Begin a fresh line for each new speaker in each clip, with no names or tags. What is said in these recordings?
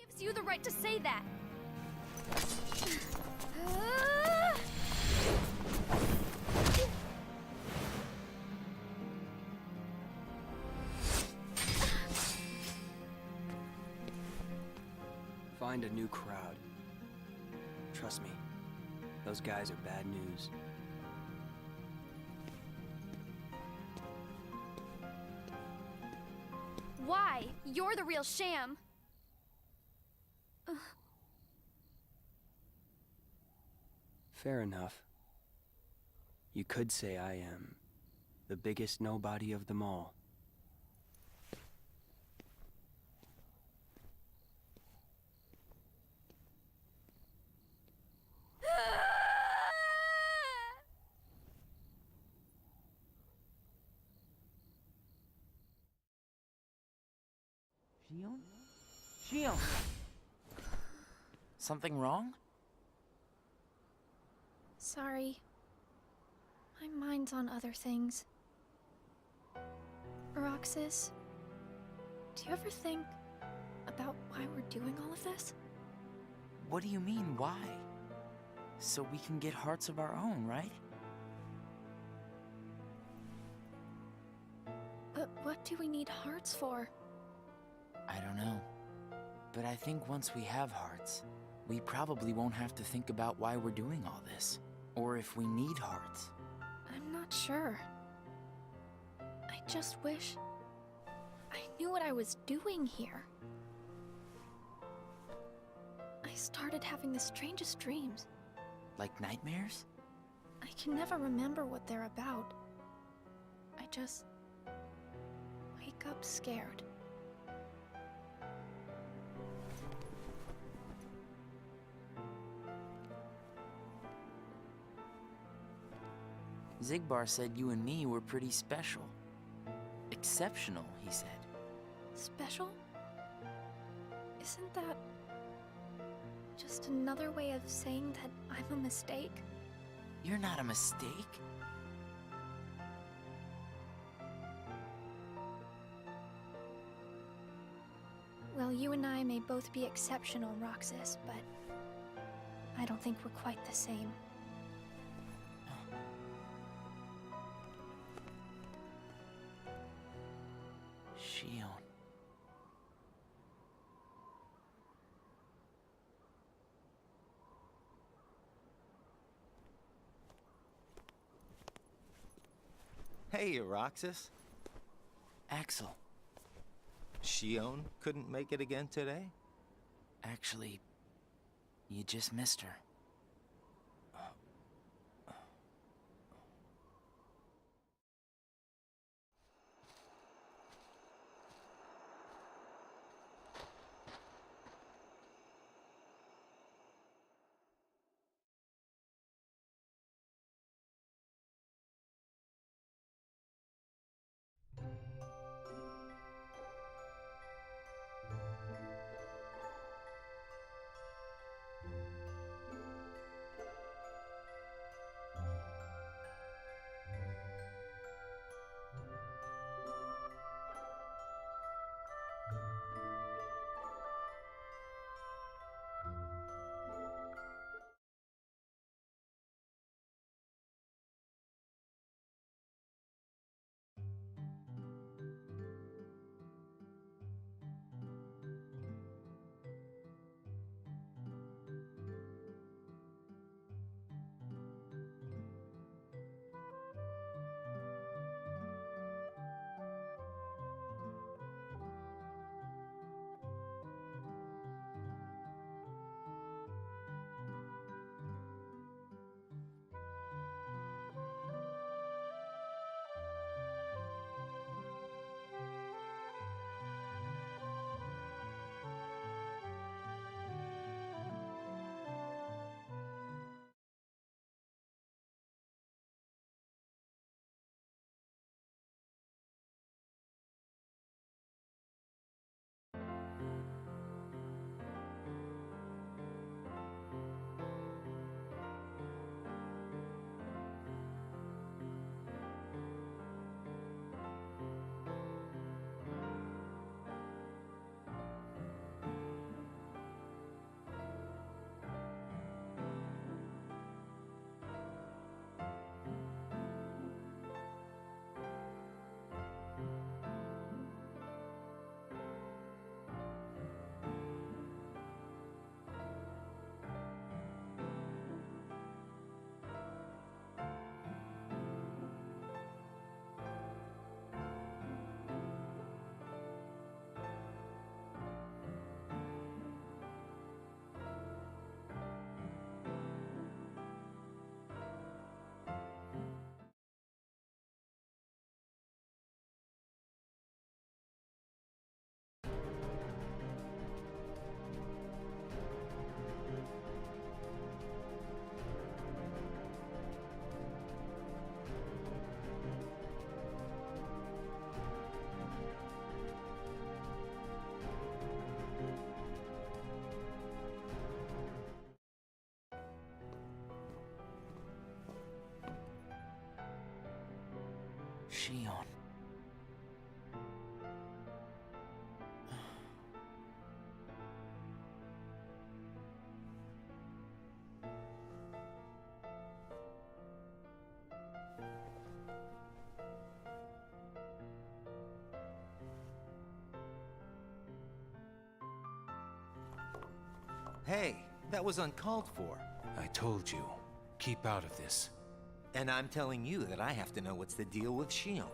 gives you the right to say that?
Find a new crowd. Trust me, those guys are bad news.
Why? You're the real sham.
Fair enough. You could say I am the biggest nobody of them all.
Shion? Shion! Something wrong?
Sorry. My mind's on other things. Roxas, do you ever think about why we're doing all of this?
What do you mean, why? So we can get hearts of our own, right?
But what do we need hearts for?
I don't know. But I think once we have hearts, we probably won't have to think about why we're doing all this. Or if we need hearts.
I'm not sure. I just wish I knew what I was doing here. I started having the strangest dreams.
Like nightmares?
I can never remember what they're about. I just wake up scared.
Xigbar said you and me were pretty special. Exceptional, he said.
Special? Isn't that just another way of saying that I'm a mistake?
You're not a mistake.
Well, you and I may both be exceptional, Roxas, but I don't think we're quite the same.
Shion.
Hey, Roxas.
Axel.
Shion couldn't make it again today?
Actually, you just missed her. Shion.
Hey, that was uncalled for.
I told you, keep out of this.
And I'm telling you that I have to know what's the deal with Shion.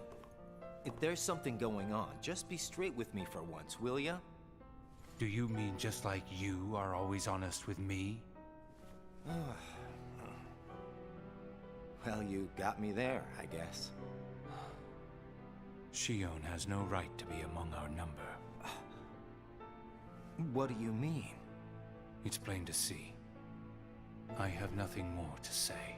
If there's something going on, just be straight with me for once, will ya?
Do you mean just like you are always honest with me?
Well, you got me there, I guess.
Shion has no right to be among our number.
What do you mean?
It's plain to see. I have nothing more to say.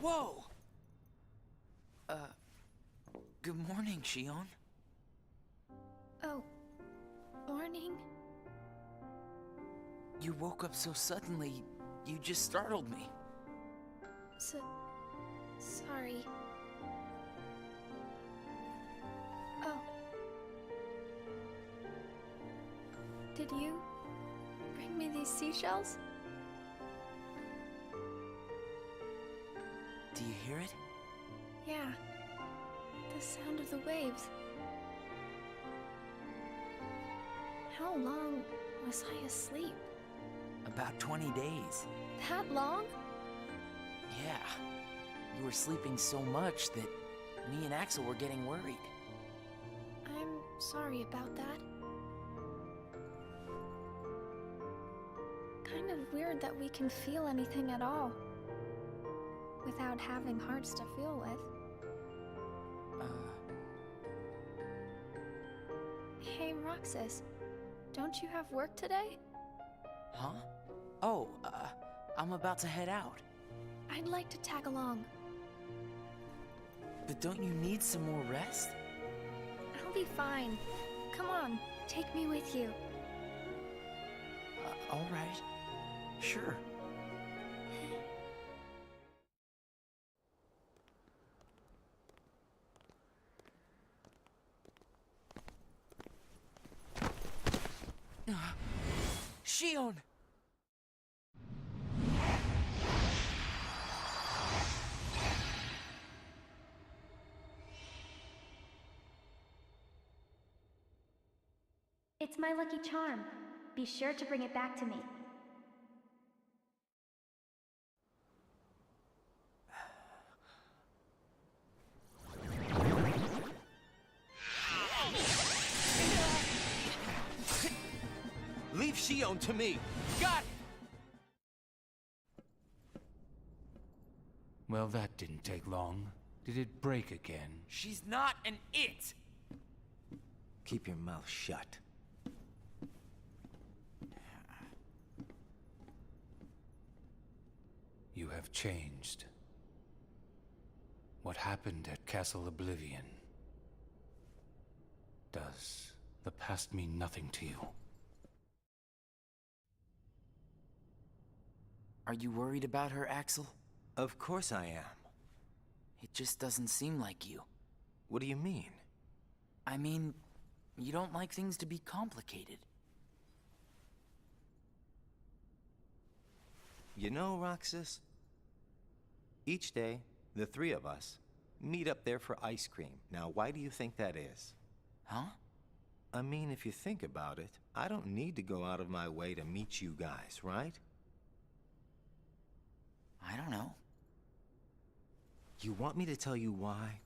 Whoa! Good morning, Shion.
Oh, morning?
You woke up so suddenly, you just startled me.
Sorry. Oh. Did you bring me these seashells?
Do you hear it?
Yeah. The sound of the waves. How long was I asleep?
About 20 days.
That long?
Yeah. You were sleeping so much that me and Axel were getting worried.
I'm sorry about that. Kind of weird that we can feel anything at all without having hearts to feel with. Hey, Roxas, don't you have work today?
Huh? Oh, I'm about to head out.
I'd like to tag along.
But don't you need some more rest?
I'll be fine. Come on, take me with you.
All right. Sure. Shion!
It's my lucky charm. Be sure to bring it back to me.
Leave Shion to me!
Got it!
Well, that didn't take long. Did it break again?
She's not an it!
Keep your mouth shut.
You have changed. What happened at Castle Oblivion? Does the past mean nothing to you?
Are you worried about her, Axel?
Of course I am.
It just doesn't seem like you.
What do you mean?
I mean, you don't like things to be complicated.
You know, Roxas, each day, the three of us meet up there for ice cream. Now, why do you think that is?
Huh?
I mean, if you think about it, I don't need to go out of my way to meet you guys, right?
I don't know.
You want me to tell you why?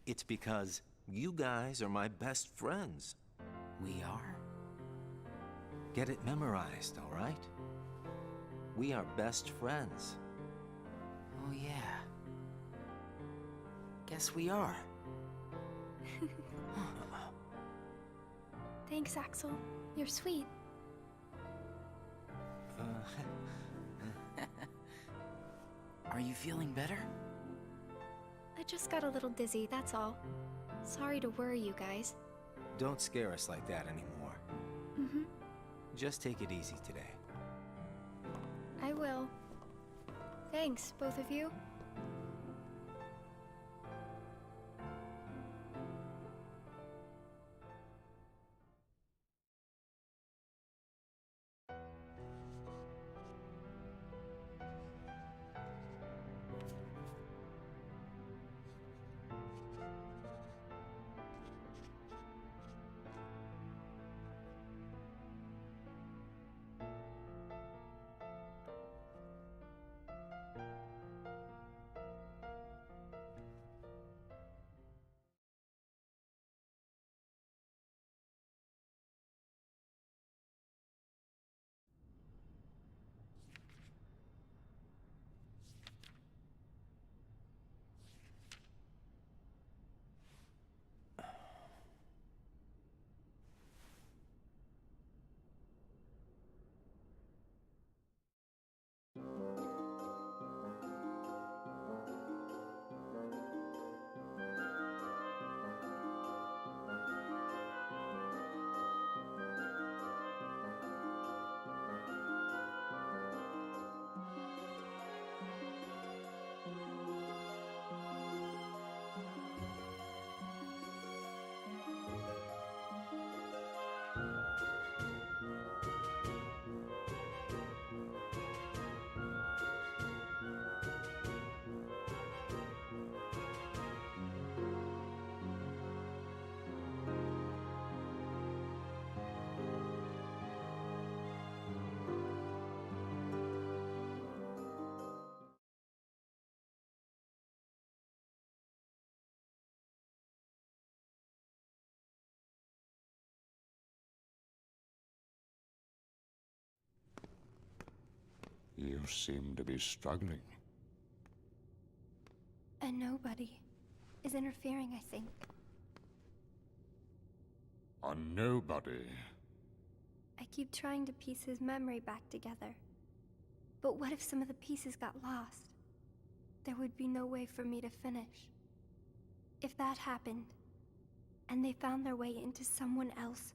It's because you guys are my best friends.
We are?
Get it memorized, all right? We are best friends.
Oh, yeah. Guess we are.
Thanks, Axel. You're sweet.
Are you feeling better?
I just got a little dizzy, that's all. Sorry to worry you guys.
Don't scare us like that anymore.
Mm-hmm.
Just take it easy today.
I will. Thanks, both of you.
You seem to be struggling.
A nobody is interfering, I think.
A nobody?
I keep trying to piece his memory back together. But what if some of the pieces got lost? There would be no way for me to finish. If that happened, and they found their way into someone else,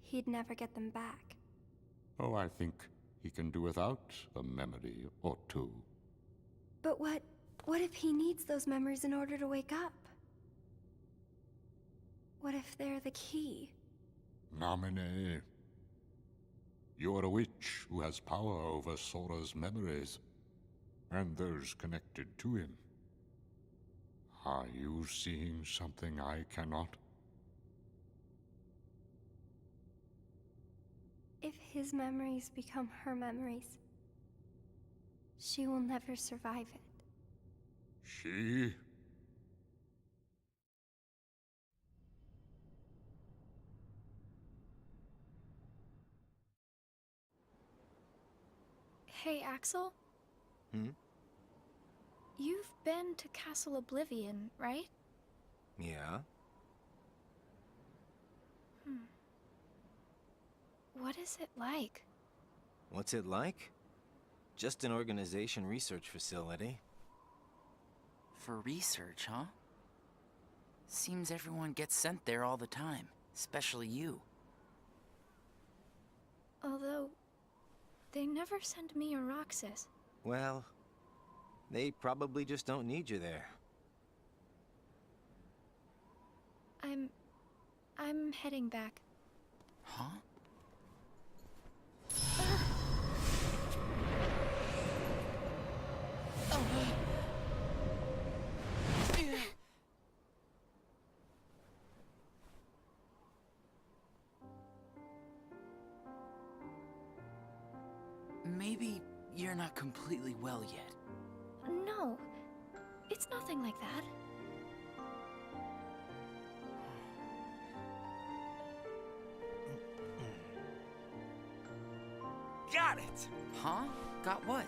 he'd never get them back.
Oh, I think he can do without a memory or two.
But what if he needs those memories in order to wake up? What if they're the key?
Namine. You're a witch who has power over Sora's memories, and those connected to him. Are you seeing something I cannot?
If his memories become her memories, she will never survive it.
She?
Hey, Axel?
Hmm?
You've been to Castle Oblivion, right?
Yeah?
What is it like?
What's it like? Just an organization research facility.
For research, huh? Seems everyone gets sent there all the time, especially you.
Although, they never send me or Roxas.
Well, they probably just don't need you there.
I'm heading back.
Huh? Maybe you're not completely well yet.
No, it's nothing like that.
Got it!
Huh? Got what?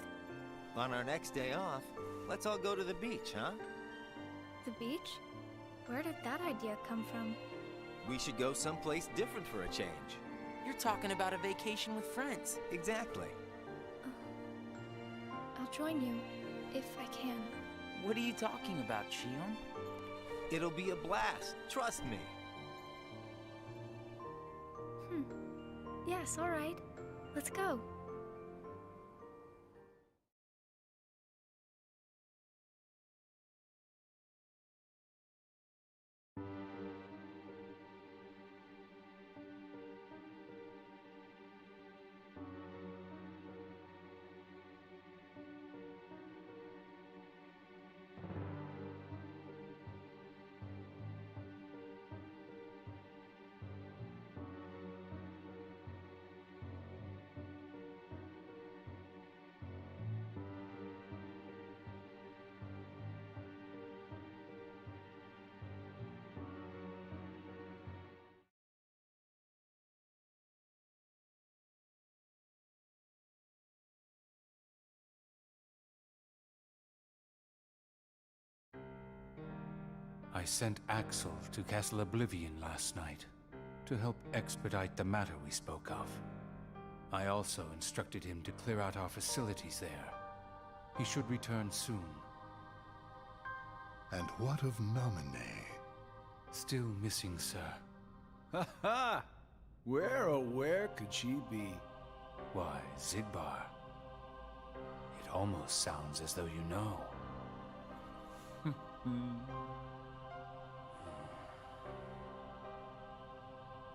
On our next day off, let's all go to the beach, huh?
The beach? Where did that idea come from?
We should go someplace different for a change.
You're talking about a vacation with friends.
Exactly.
I'll join you, if I can.
What are you talking about, Shion?
It'll be a blast, trust me.
Yes, all right. Let's go.
I sent Axel to Castle Oblivion last night to help expedite the matter we spoke of. I also instructed him to clear out our facilities there. He should return soon.
And what of Naminé?
Still missing, sir.
Ha ha! Where could she be?
Why, Xigbar. It almost sounds as though you know.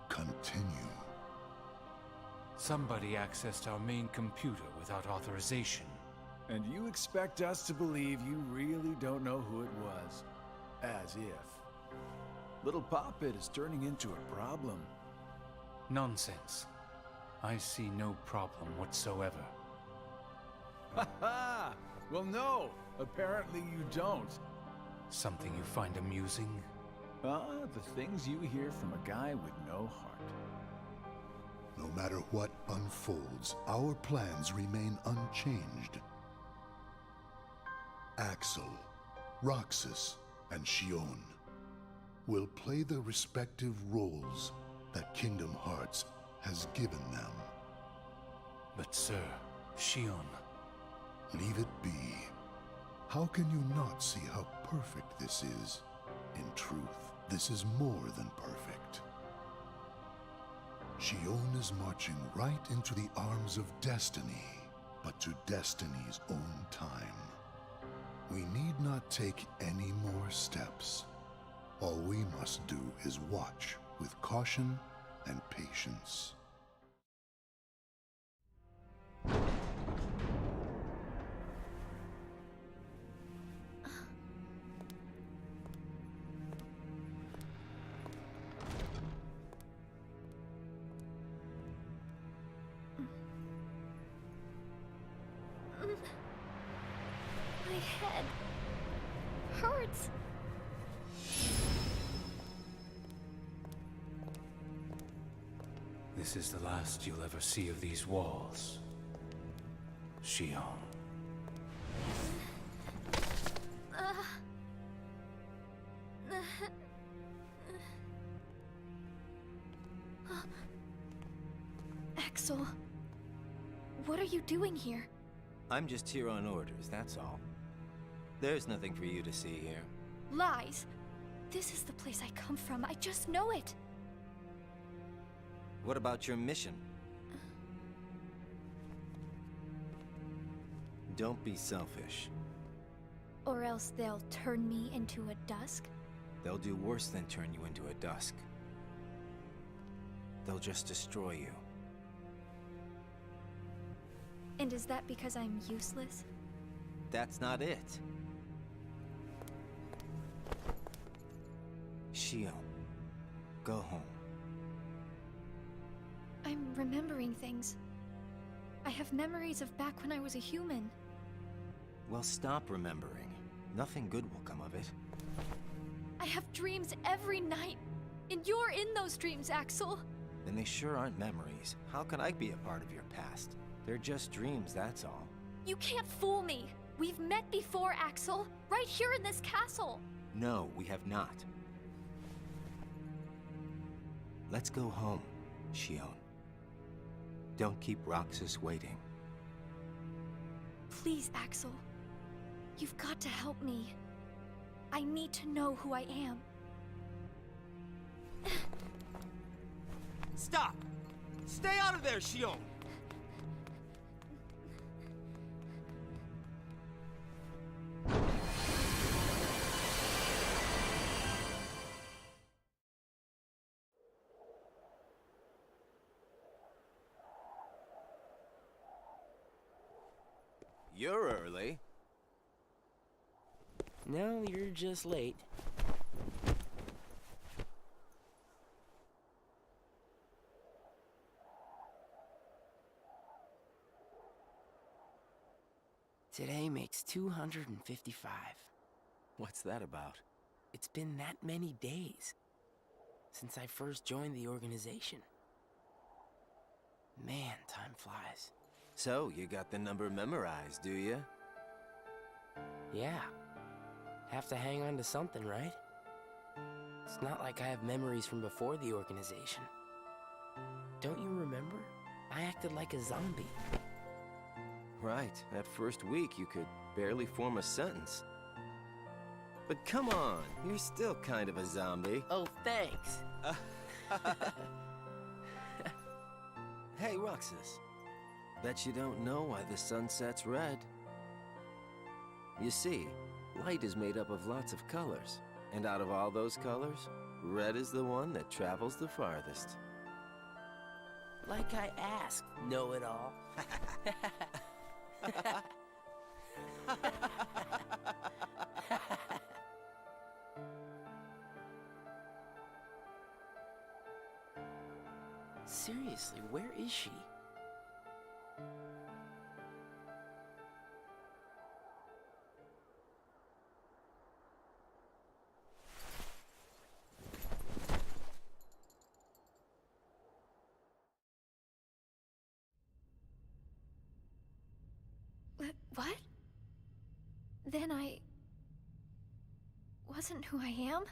Continue.
Somebody accessed our main computer without authorization.
And you expect us to believe you really don't know who it was? As if. Little Poppet is turning into a problem.
Nonsense. I see no problem whatsoever.
Ha ha! Well, no! Apparently you don't.
Something you find amusing?
The things you hear from a guy with no heart.
No matter what unfolds, our plans remain unchanged. Axel, Roxas, and Shion will play the respective roles that Kingdom Hearts has given them.
But sir, Shion...
Leave it be. How can you not see how perfect this is? In truth, this is more than perfect. Shion is marching right into the arms of destiny, but to destiny's own time. We need not take any more steps. All we must do is watch with caution and patience.
My head hurts.
This is the last you'll ever see of these walls. Shion.
Axel, what are you doing here?
I'm just here on orders, that's all. There's nothing for you to see here.
Lies! This is the place I come from, I just know it!
What about your mission? Don't be selfish.
Or else they'll turn me into a dusk?
They'll do worse than turn you into a dusk. They'll just destroy you.
And is that because I'm useless?
That's not it. Shion, go home.
I'm remembering things. I have memories of back when I was a human.
Well, stop remembering. Nothing good will come of it.
I have dreams every night. And you're in those dreams, Axel.
And they sure aren't memories. How can I be a part of your past? They're just dreams, that's all.
You can't fool me. We've met before, Axel. Right here in this castle.
No, we have not. Let's go home, Shion. Don't keep Roxas waiting.
Please, Axel. You've got to help me. I need to know who I am.
Stop! Stay out of there, Shion! You're early.
No, you're just late. Today makes 255.
What's that about?
It's been that many days since I first joined the organization. Man, time flies.
So, you got the number memorized, do you?
Yeah. Have to hang on to something, right? It's not like I have memories from before the organization. Don't you remember? I acted like a zombie.
Right, that first week you could barely form a sentence. But come on, you're still kind of a zombie.
Oh, thanks.
Hey, Roxas. Bet you don't know why the sun sets red. You see, light is made up of lots of colors. And out of all those colors, red is the one that travels the farthest.
Like I asked, know-it-all. Seriously, where is she?
What? Then I wasn't who I am?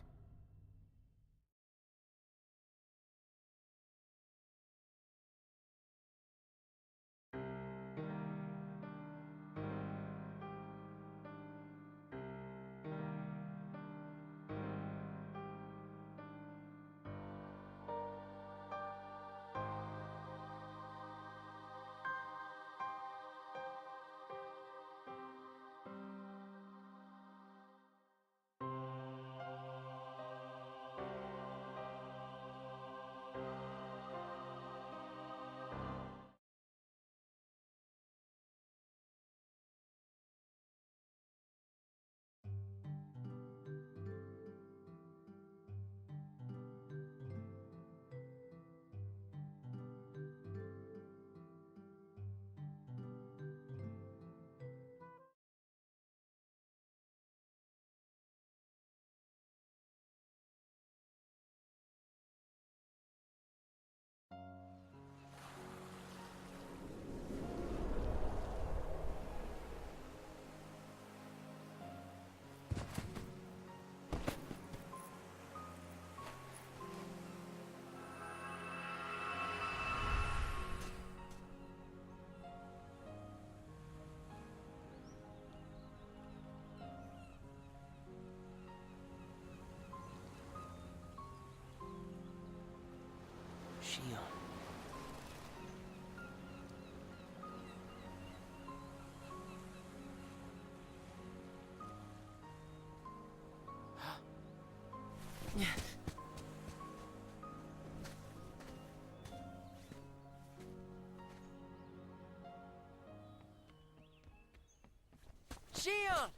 Xion!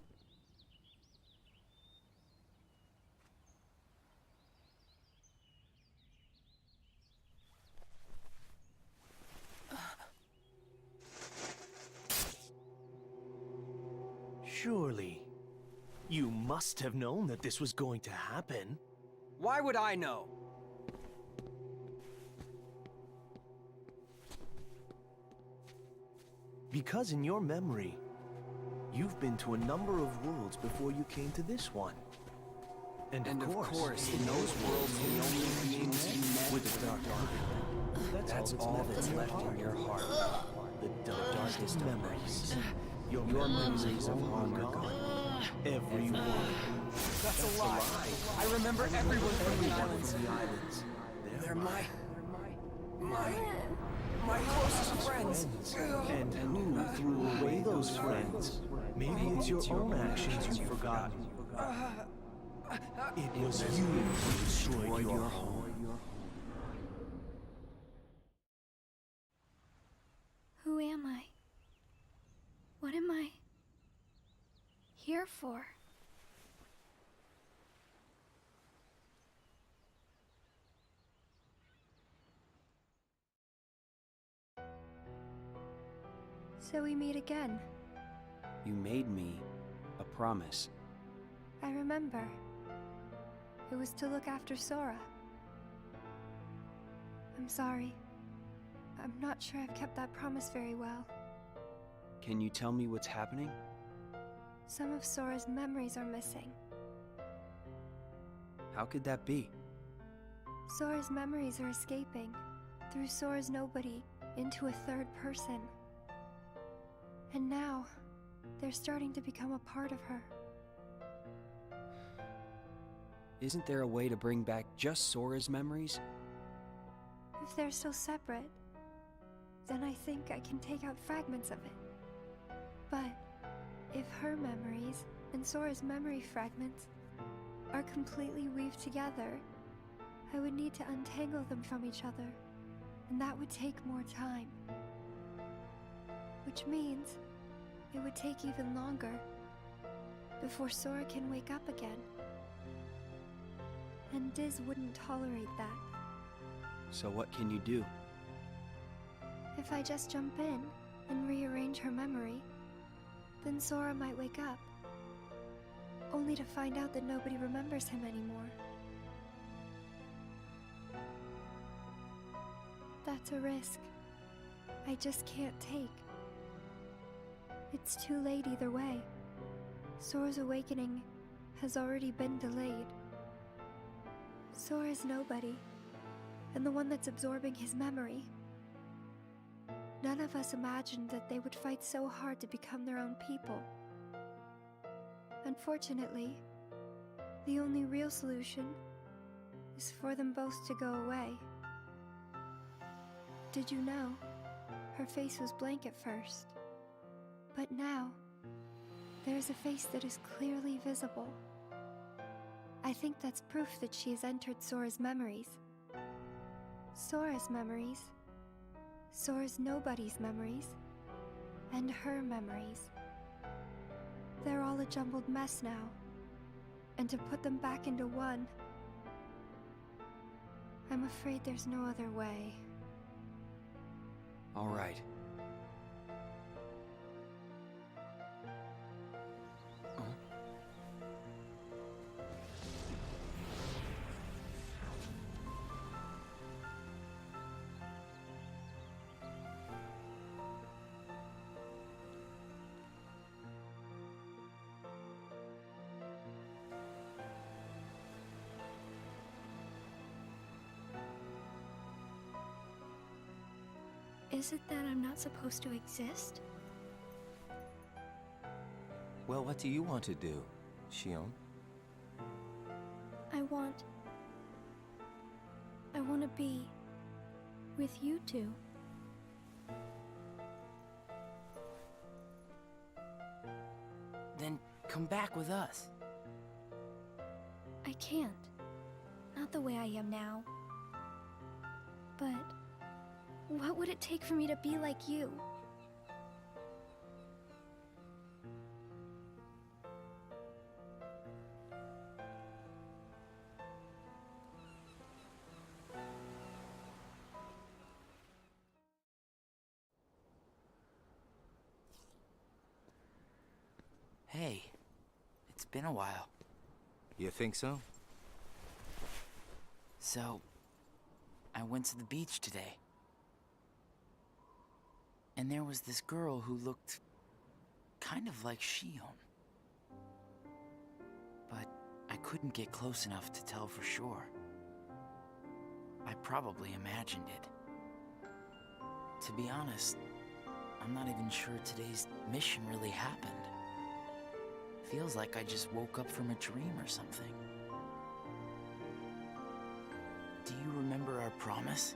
Surely, you must have known that this was going to happen.
Why would I know?
Because in your memory, you've been to a number of worlds before you came to this one. And of course,
in those worlds, the only beings you met
with the Dark Ark.
that's all that's left in your heart.
The darkest memories. Your memories of long gone. Every one.
That's a lie. I remember everyone from the islands. They're my closest friends.
And who threw away those friends? Maybe it's your own actions you've forgotten. It was you who destroyed your home.
Who am I? What am I here for?
So we meet again.
You made me a promise.
I remember. It was to look after Sora. I'm sorry. I'm not sure I've kept that promise very well.
Can you tell me what's happening?
Some of Sora's memories are missing.
How could that be?
Sora's memories are escaping through Sora's nobody into a third person. And now, they're starting to become a part of her.
Isn't there a way to bring back just Sora's memories?
If they're still separate, then I think I can take out fragments of it. But if her memories and Sora's memory fragments are completely weaved together, I would need to untangle them from each other, and that would take more time. Which means it would take even longer before Sora can wake up again. And Diz wouldn't tolerate that.
So what can you do?
If I just jump in and rearrange her memory, then Sora might wake up, only to find out that nobody remembers him anymore. That's a risk I just can't take. It's too late either way. Sora's awakening has already been delayed. Sora's nobody, and the one that's absorbing his memory. None of us imagined that they would fight so hard to become their own people. Unfortunately, the only real solution is for them both to go away. Did you know? Her face was blank at first. But now, there's a face that is clearly visible. I think that's proof that she has entered Sora's memories. Sora's memories, Sora's nobody's memories, and her memories. They're all a jumbled mess now, and to put them back into one, I'm afraid there's no other way.
All right.
Is it that I'm not supposed to exist?
Well, what do you want to do, Xion?
I want to be with you two.
Then come back with us.
I can't. Not the way I am now. But what would it take for me to be like you?
Hey, it's been a while.
You think so?
So, I went to the beach today. And there was this girl who looked kind of like Shion. But I couldn't get close enough to tell for sure. I probably imagined it. To be honest, I'm not even sure today's mission really happened. Feels like I just woke up from a dream or something. Do you remember our promise?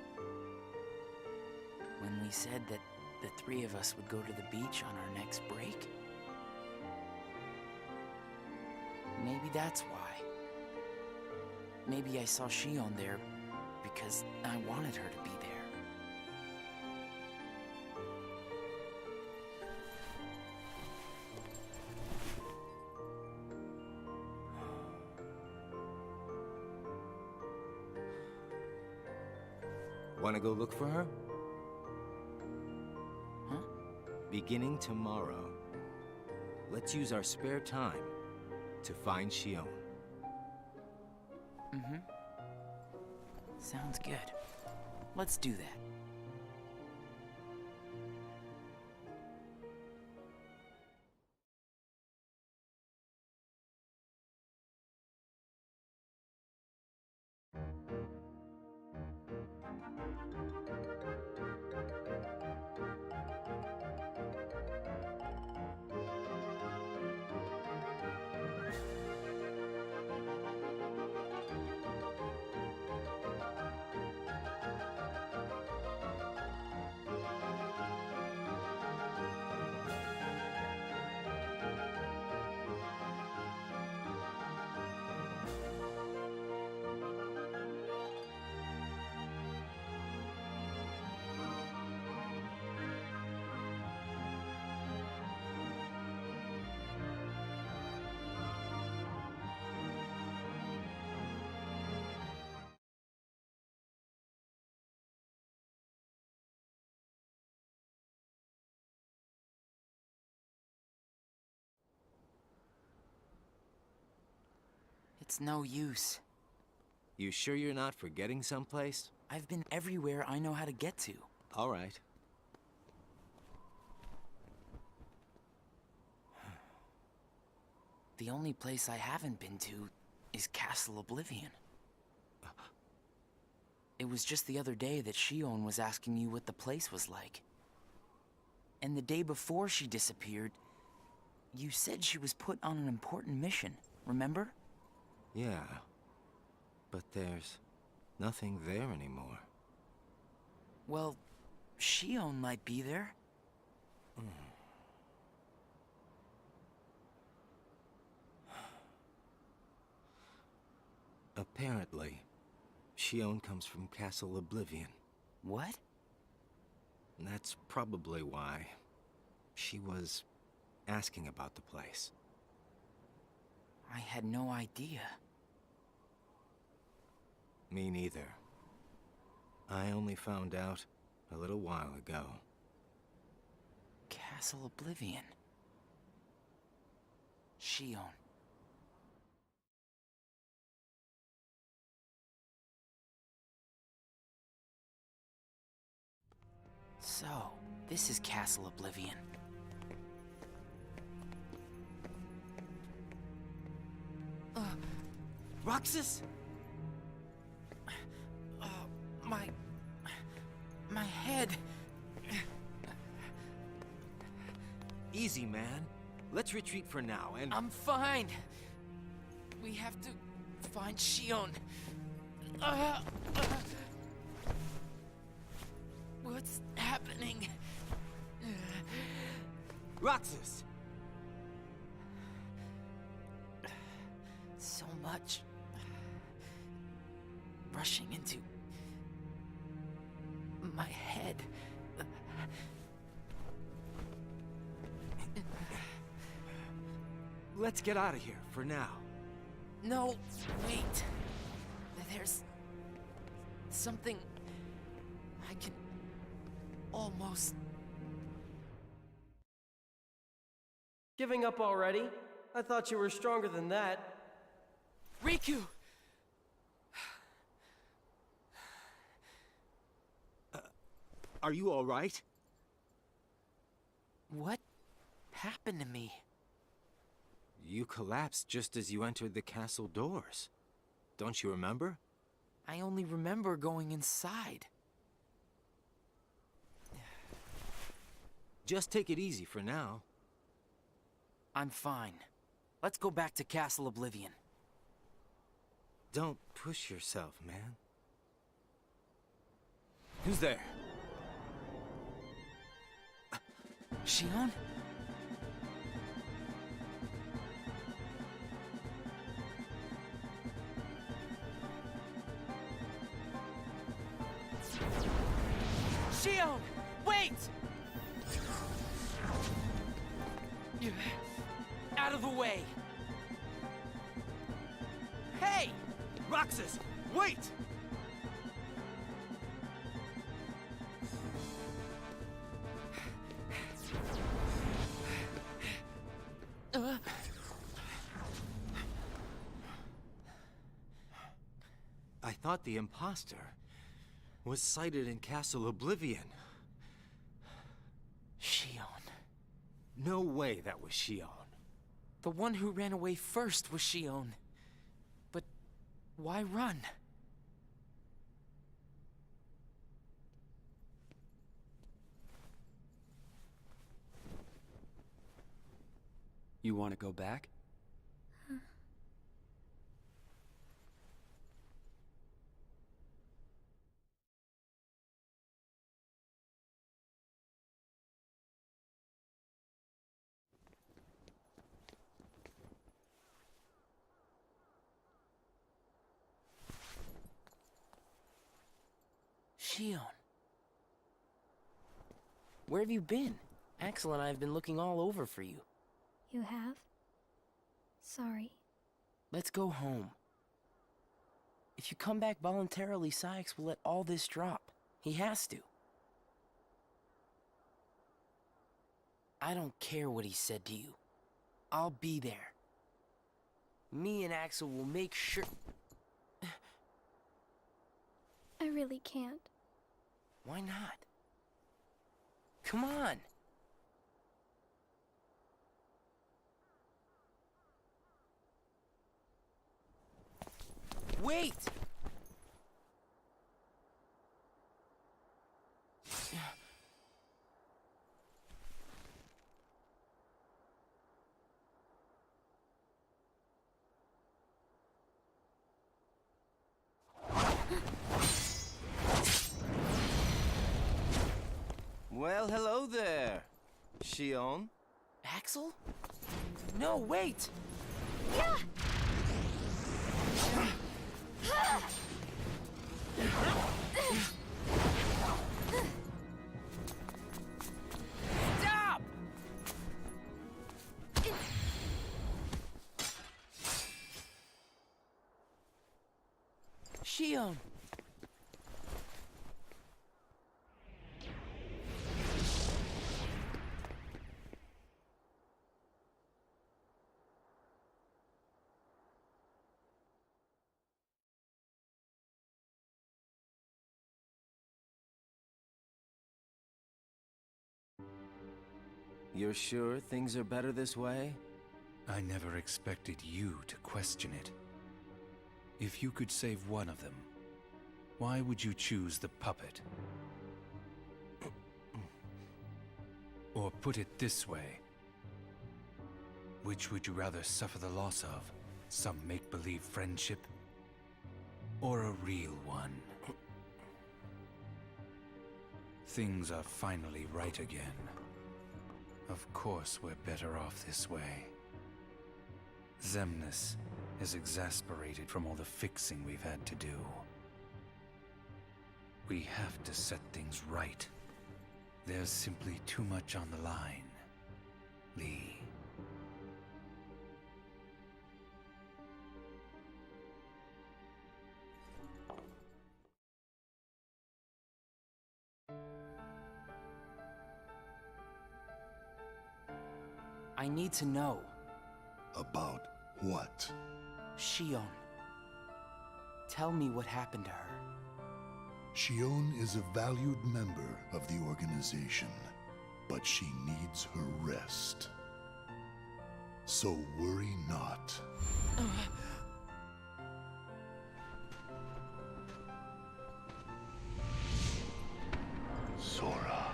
When we said that the three of us would go to the beach on our next break? Maybe that's why. Maybe I saw Shion there because I wanted her to be there.
Wanna go look for her?
Huh?
Beginning tomorrow, let's use our spare time to find Shion.
Mm-hmm. Sounds good. Let's do that. It's no use.
You sure you're not forgetting someplace?
I've been everywhere I know how to get to.
All right.
The only place I haven't been to is Castle Oblivion. It was just the other day that Shion was asking you what the place was like. And the day before she disappeared, you said she was put on an important mission, remember?
Yeah. But there's nothing there anymore.
Well, Shion might be there.
Apparently, Shion comes from Castle Oblivion.
What?
And that's probably why she was asking about the place.
I had no idea.
Me neither. I only found out a little while ago.
Castle Oblivion. Shion. So, this is Castle Oblivion.
Roxas?
My head.
Easy, man. Let's retreat for now, and...
I'm fine. We have to find Shion. What's happening?
Roxas!
So much. rushing into my head.
Let's get out of here for now.
No, wait. There's something I can almost...
Giving up already? I thought you were stronger than that.
Riku!
Are you all right?
What happened to me?
You collapsed just as you entered the castle doors. Don't you remember?
I only remember going inside.
Just take it easy for now.
I'm fine. Let's go back to Castle Oblivion.
Don't push yourself, man.
Who's there? Shion? Shion! Wait! Out of the way! Hey!
Roxas, wait! I thought the imposter was sighted in Castle Oblivion.
Shion.
No way that was Shion.
The one who ran away first was Shion. But why run?
You want to go back?
Shion. Where have you been? Axel and I have been looking all over for you.
You have? Sorry.
Let's go home. If you come back voluntarily, Sykes will let all this drop. He has to. I don't care what he said to you. I'll be there. Me and Axel will make sure...
I really can't.
Why not? Come on. Wait!
Well, hello there, Shion.
Axel? No, wait! Stop! Shion!
You're sure things are better this way?
I never expected you to question it. If you could save one of them, why would you choose the puppet? Or put it this way, which would you rather suffer the loss of? Some make-believe friendship? Or a real one? Things are finally right again. Of course we're better off this way. Xemnas is exasperated from all the fixing we've had to do. We have to set things right. There's simply too much on the line, Lee.
I need to know.
About what?
Shion. Tell me what happened to her.
Shion is a valued member of the organization, but she needs her rest. So worry not. Sora.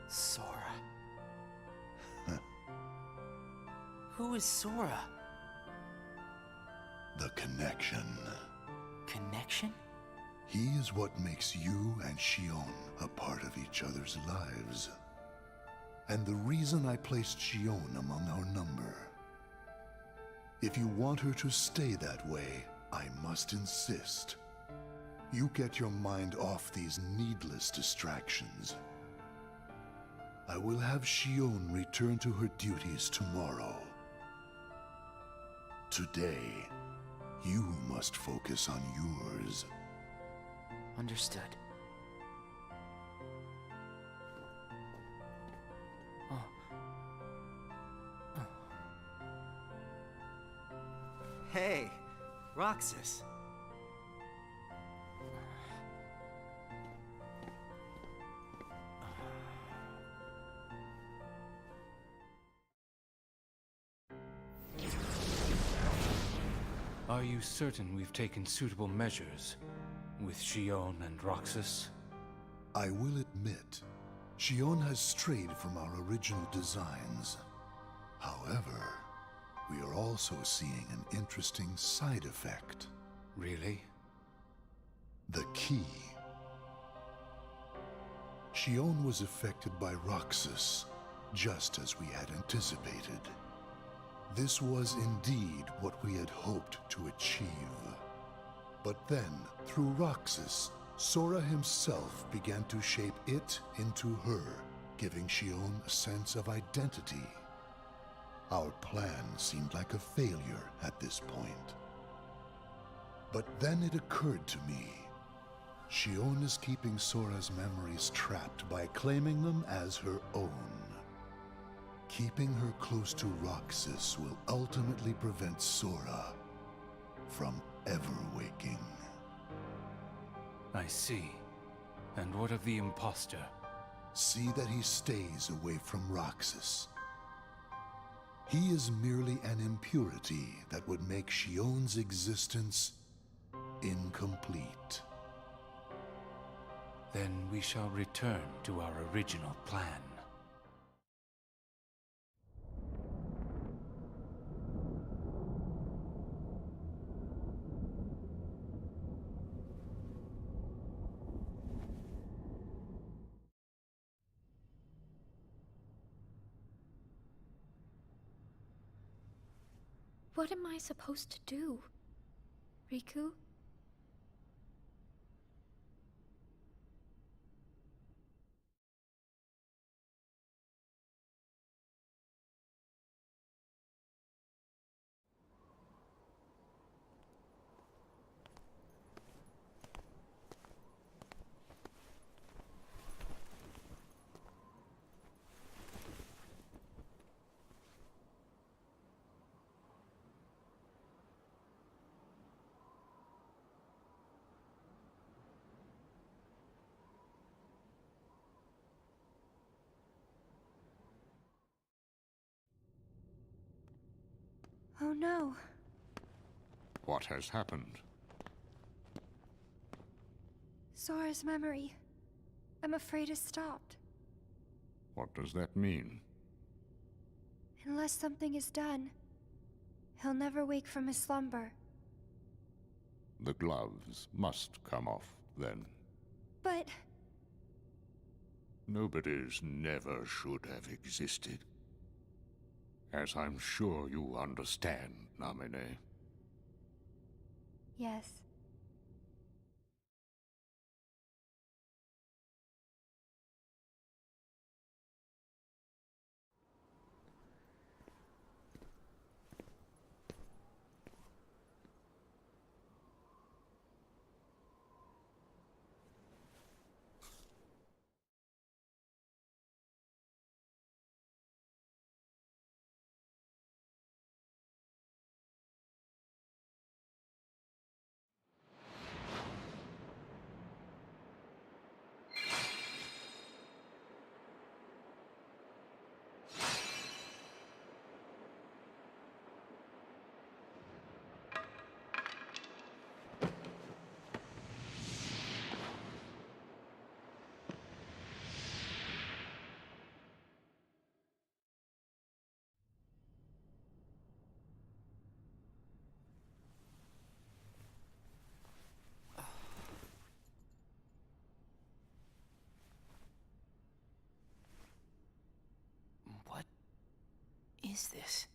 Sora. Who is Sora?
The connection.
Connection?
He is what makes you and Shion a part of each other's lives. And the reason I placed Shion among our number. If you want her to stay that way, I must insist. You get your mind off these needless distractions. I will have Shion return to her duties tomorrow. Today, you must focus on yours.
Understood. Oh.
Hey, Roxas.
Are you certain we've taken suitable measures with Shion and Roxas?
I will admit, Shion has strayed from our original designs. However, we are also seeing an interesting side effect.
Really?
The key. Shion was affected by Roxas, just as we had anticipated. This was indeed what we had hoped to achieve. But then, through Roxas, Sora himself began to shape it into her, giving Shion a sense of identity. Our plan seemed like a failure at this point. But then it occurred to me. Shion is keeping Sora's memories trapped by claiming them as her own. Keeping her close to Roxas will ultimately prevent Sora from ever waking.
I see. And what of the imposter?
See that he stays away from Roxas. He is merely an impurity that would make Shion's existence incomplete.
Then we shall return to our original plan.
What am I supposed to do? Riku?
Oh no.
What has happened?
Sora's memory. I'm afraid it's stopped.
What does that mean?
Unless something is done, he'll never wake from his slumber.
The gloves must come off, then.
But...
Nobody's never should have existed. As I'm sure you understand, Namine.
Yes.
What is this?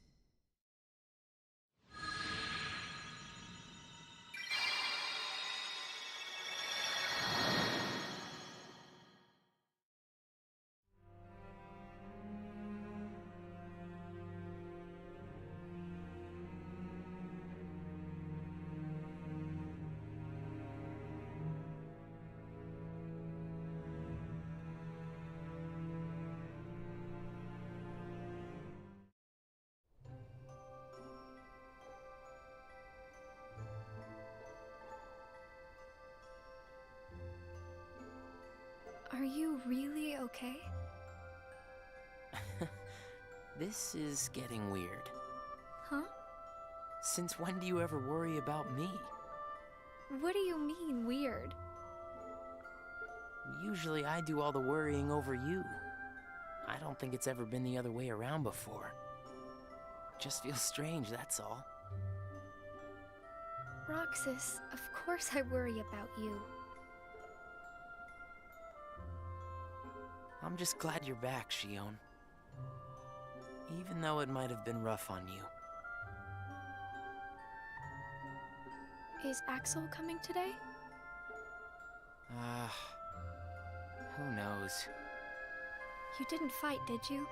Are you really okay?
This is getting weird.
Huh?
Since when do you ever worry about me?
What do you mean, weird?
Usually I do all the worrying over you. I don't think it's ever been the other way around before. Just feels strange, that's all.
Roxas, of course I worry about you.
I'm just glad you're back, Shion. Even though it might have been rough on you.
Is Axel coming today?
Who knows?
You didn't fight, did you?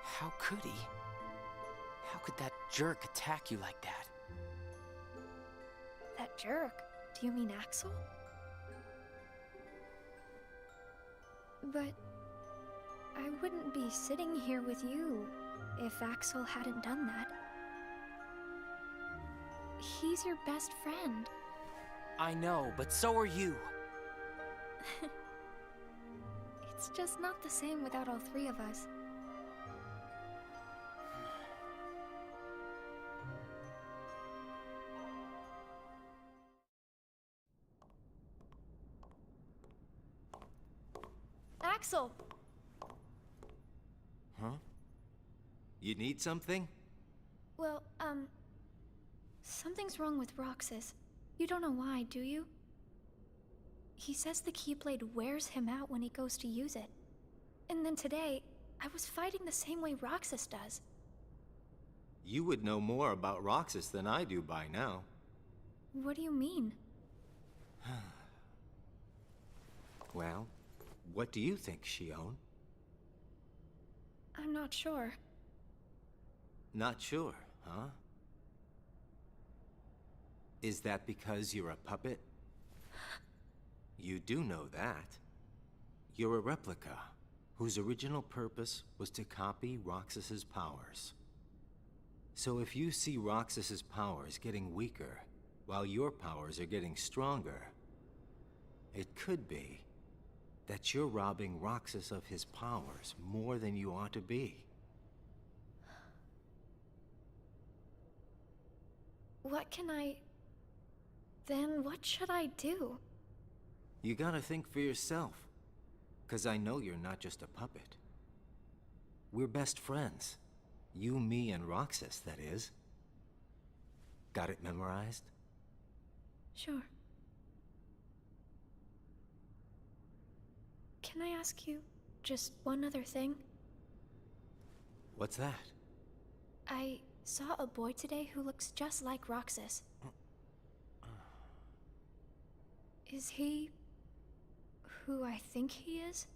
How could he? How could that jerk attack you like that?
That jerk? Do you mean Axel? But I wouldn't be sitting here with you if Axel hadn't done that. He's your best friend.
I know, but so are you.
It's just not the same without all three of us. Axel!
Huh? You need something?
Well, something's wrong with Roxas. You don't know why, do you? He says the Keyblade wears him out when he goes to use it. And then today, I was fighting the same way Roxas does.
You would know more about Roxas than I do by now.
What do you mean?
Well, what do you think, Shion?
I'm not sure.
Not sure, huh? Is that because you're a puppet? You do know that. You're a replica, whose original purpose was to copy Roxas's powers. So if you see Roxas's powers getting weaker, while your powers are getting stronger, it could be that you're robbing Roxas of his powers more than you ought to be.
What can I... Then what should I do?
You gotta think for yourself, 'cause I know you're not just a puppet. We're best friends. You, me, and Roxas, that is. Got it memorized?
Sure. Can I ask you just one other thing?
What's that?
saw a boy today who looks just like Roxas. Is he who I think he is?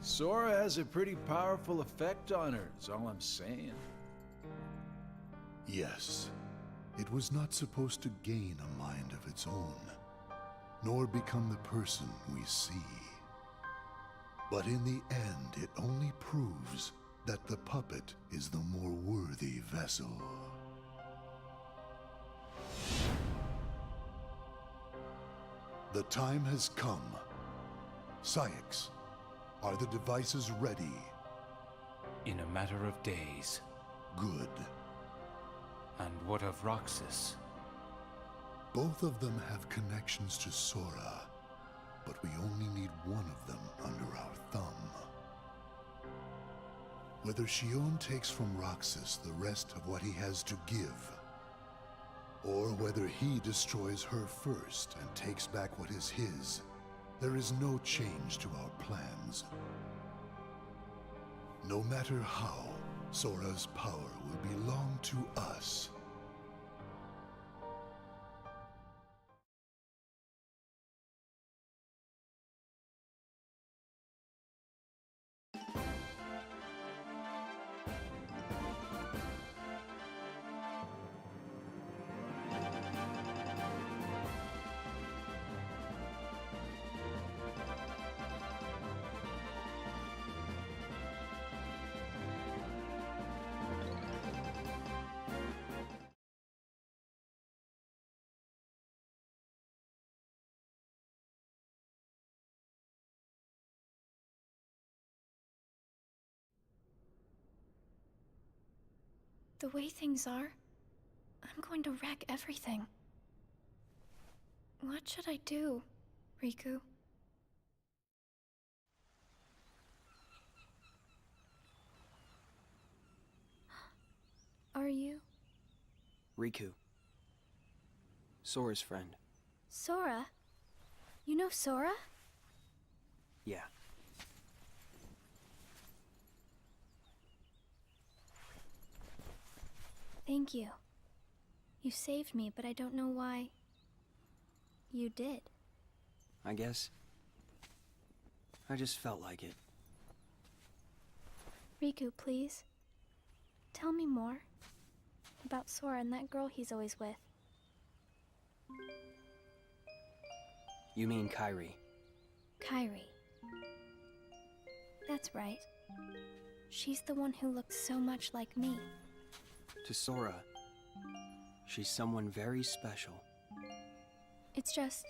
Sora has a pretty powerful effect on her, is all I'm saying.
Yes, it was not supposed to gain a mind of its own, nor become the person we see. But in the end, it only proves that the puppet is the more worthy vessel. The time has come. Saïx, are the devices ready?
In a matter of days.
Good.
And what of Roxas?
Both of them have connections to Sora, but we only need one of them under our thumb. Whether Xion takes from Roxas the rest of what he has to give, or whether he destroys her first and takes back what is his, there is no change to our plans. No matter how, Sora's power will belong to us.
The way things are, I'm going to wreck everything. What should I do, Riku? Are you?
Riku. Sora's friend.
Sora? You know Sora?
Yeah.
Thank you. You saved me, but I don't know why you did.
I guess I just felt like it.
Riku, please. Tell me more about Sora and that girl he's always with.
You mean Kairi?
Kairi. That's right. She's the one who looks so much like me.
To Sora, she's someone very special.
It's just,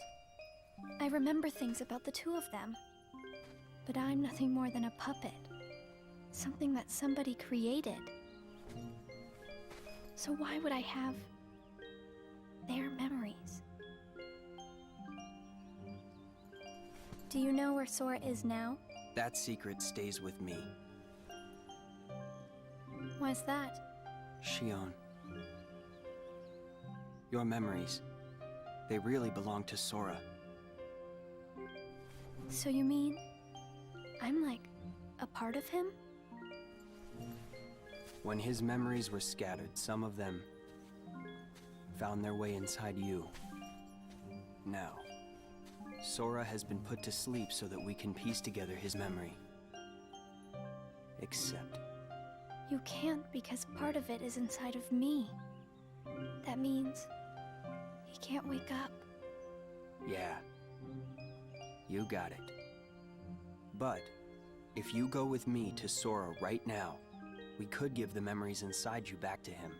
I remember things about the two of them. But I'm nothing more than a puppet. Something that somebody created. So why would I have their memories? Do you know where Sora is now?
That secret stays with me.
Why's that?
Xion. Your memories, they really belong to Sora.
So you mean I'm like a part of him?
When his memories were scattered, some of them found their way inside you. Now, Sora has been put to sleep so that we can piece together his memory. Except
You can't because part of it is inside of me. That means he can't wake up.
yeah, you got it. But if you go with me to Sora right now, we could give the memories inside you back to him.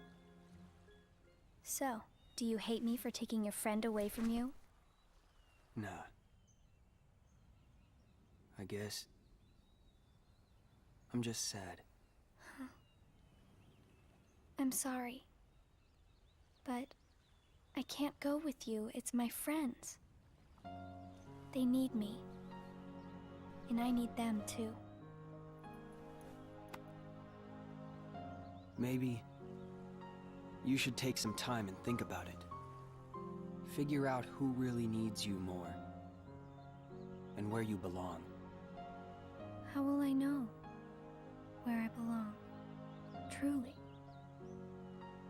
So, do you hate me for taking your friend away from you?
Nah. I guess I'm just sad.
I'm sorry. But I can't go with you. It's my friends. They need me. And I need them too.
Maybe you should take some time and think about it. Figure out who really needs you more. and where you belong.
How will I know where I belong? Truly.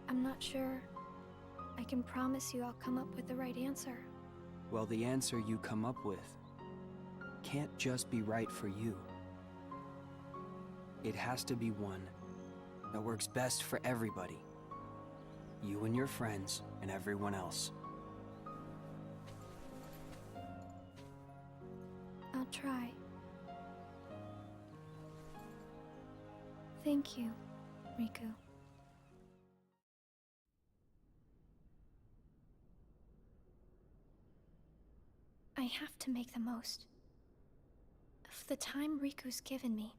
I'm not sure I can promise you I'll come up with the right answer.
Well, the answer you come up with can't just be right for you. It has to be one that works best for everybody. You and your friends and everyone else.
I'll try. Thank you, Riku. I have to make the most of the time Riku's given me.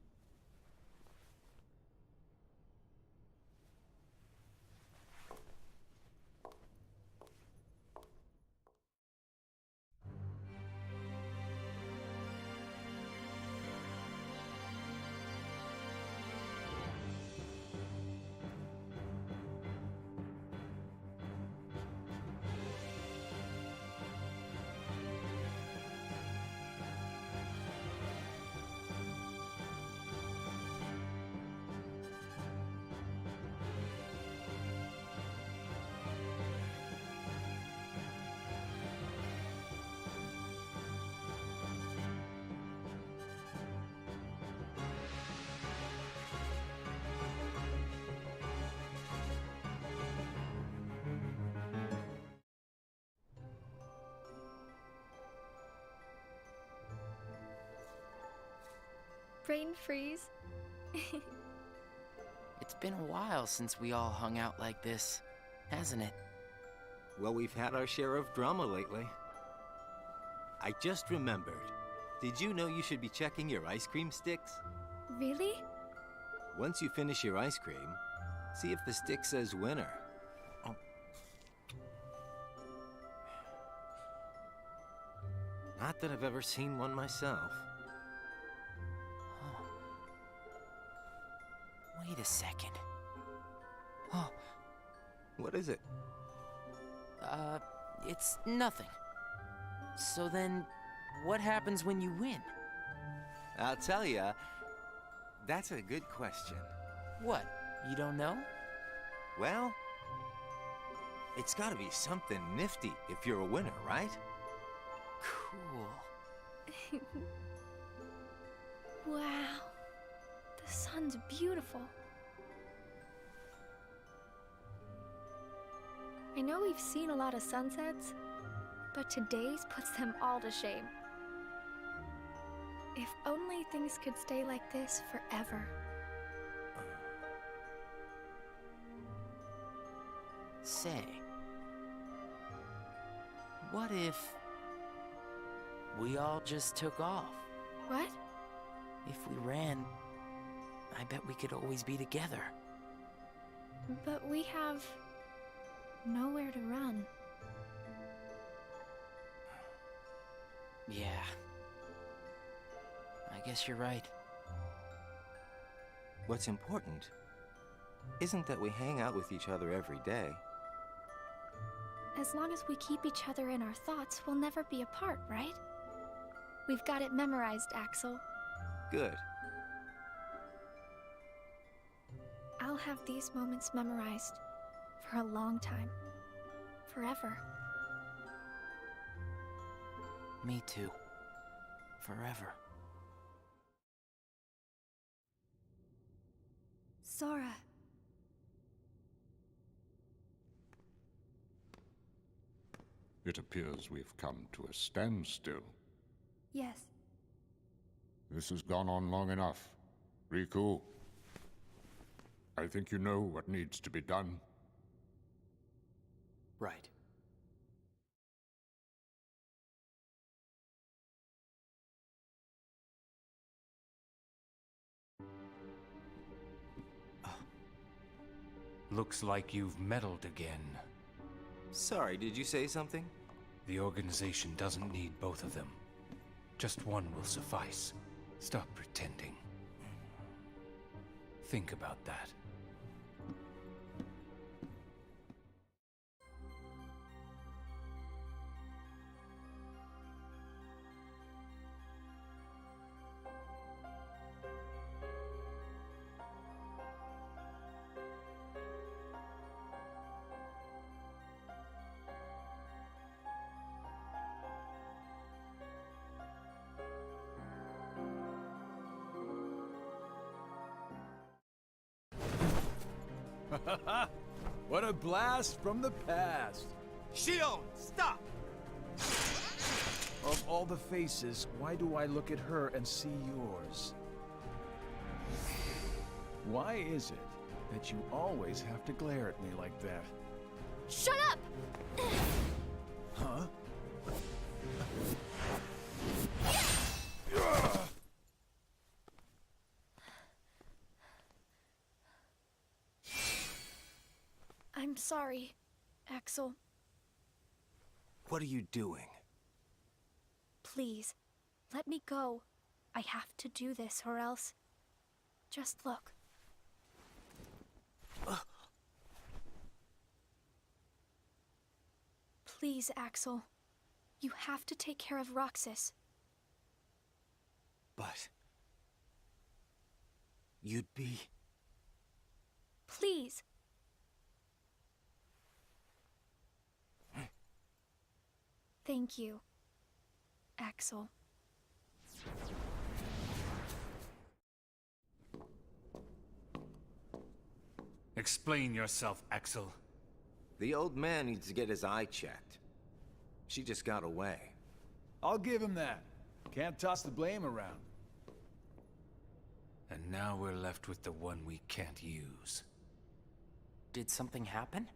Brain freeze.
It's been a while since we all hung out like this, hasn't it?
Well, we've had our share of drama lately. I just remembered. Did you know you should be checking your ice cream sticks?
Really?
Once you finish your ice cream, see if the stick says winner. Oh. Not that I've ever seen one myself.
Wait a second.
Oh. What is it?
It's nothing. So then, what happens when you win?
I'll tell ya. That's a good question.
What? You don't know?
Well, it's gotta be something nifty if you're a winner, right?
Cool.
Wow. The sun's beautiful. I know we've seen a lot of sunsets, but today's puts them all to shame. If only things could stay like this forever.
Say, what if we all just took off?
What?
If we ran, I bet we could always be together.
But we have nowhere to run.
Yeah. I guess you're right.
What's important isn't that we hang out with each other every day.
As long as we keep each other in our thoughts, we'll never be apart, right? We've got it memorized, Axel.
Good.
I'll have these moments memorized for a long time. Forever.
Me too. Forever.
Sora.
It appears we've come to a standstill.
Yes.
This has gone on long enough. Riku, I think you know what needs to be done.
Right.
Looks like you've meddled again.
Sorry, did you say something?
The organization doesn't need both of them. Just one will suffice. Stop pretending. Think about that.
What a blast from the past!
Shion, stop!
Of all the faces, why do I look at her and see yours? Why is it that you always have to glare at me like that?
Shut up!
Huh?
I'm sorry, Axel.
What are you doing?
Please, let me go. I have to do this or else... Just look. Please, Axel. You have to take care of Roxas.
But... you'd be...
Please. Thank you, Axel.
Explain yourself, Axel.
The old man needs to get his eye checked. She just got away.
I'll give him that. Can't toss the blame around.
And now we're left with the one we can't use.
Did something happen?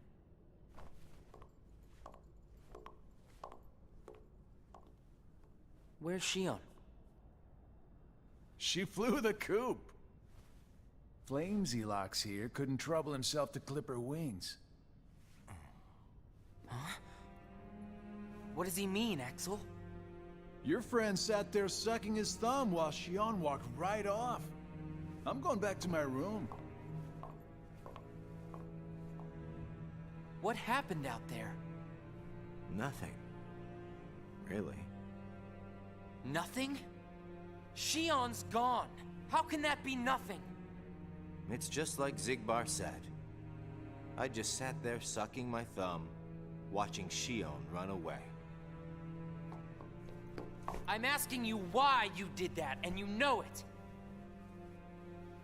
Where's Shion?
She flew the coop. Flamesy Locks here couldn't trouble himself to clip her wings.
Huh? What does he mean, Axel?
Your friend sat there sucking his thumb while Shion walked right off. I'm going back to my room.
What happened out there?
Nothing. Really.
Nothing? Shion's gone. How can that be nothing?
It's just like Zigbar said. I just sat there sucking my thumb, watching Shion run away.
I'm asking you why you did that, and you know it.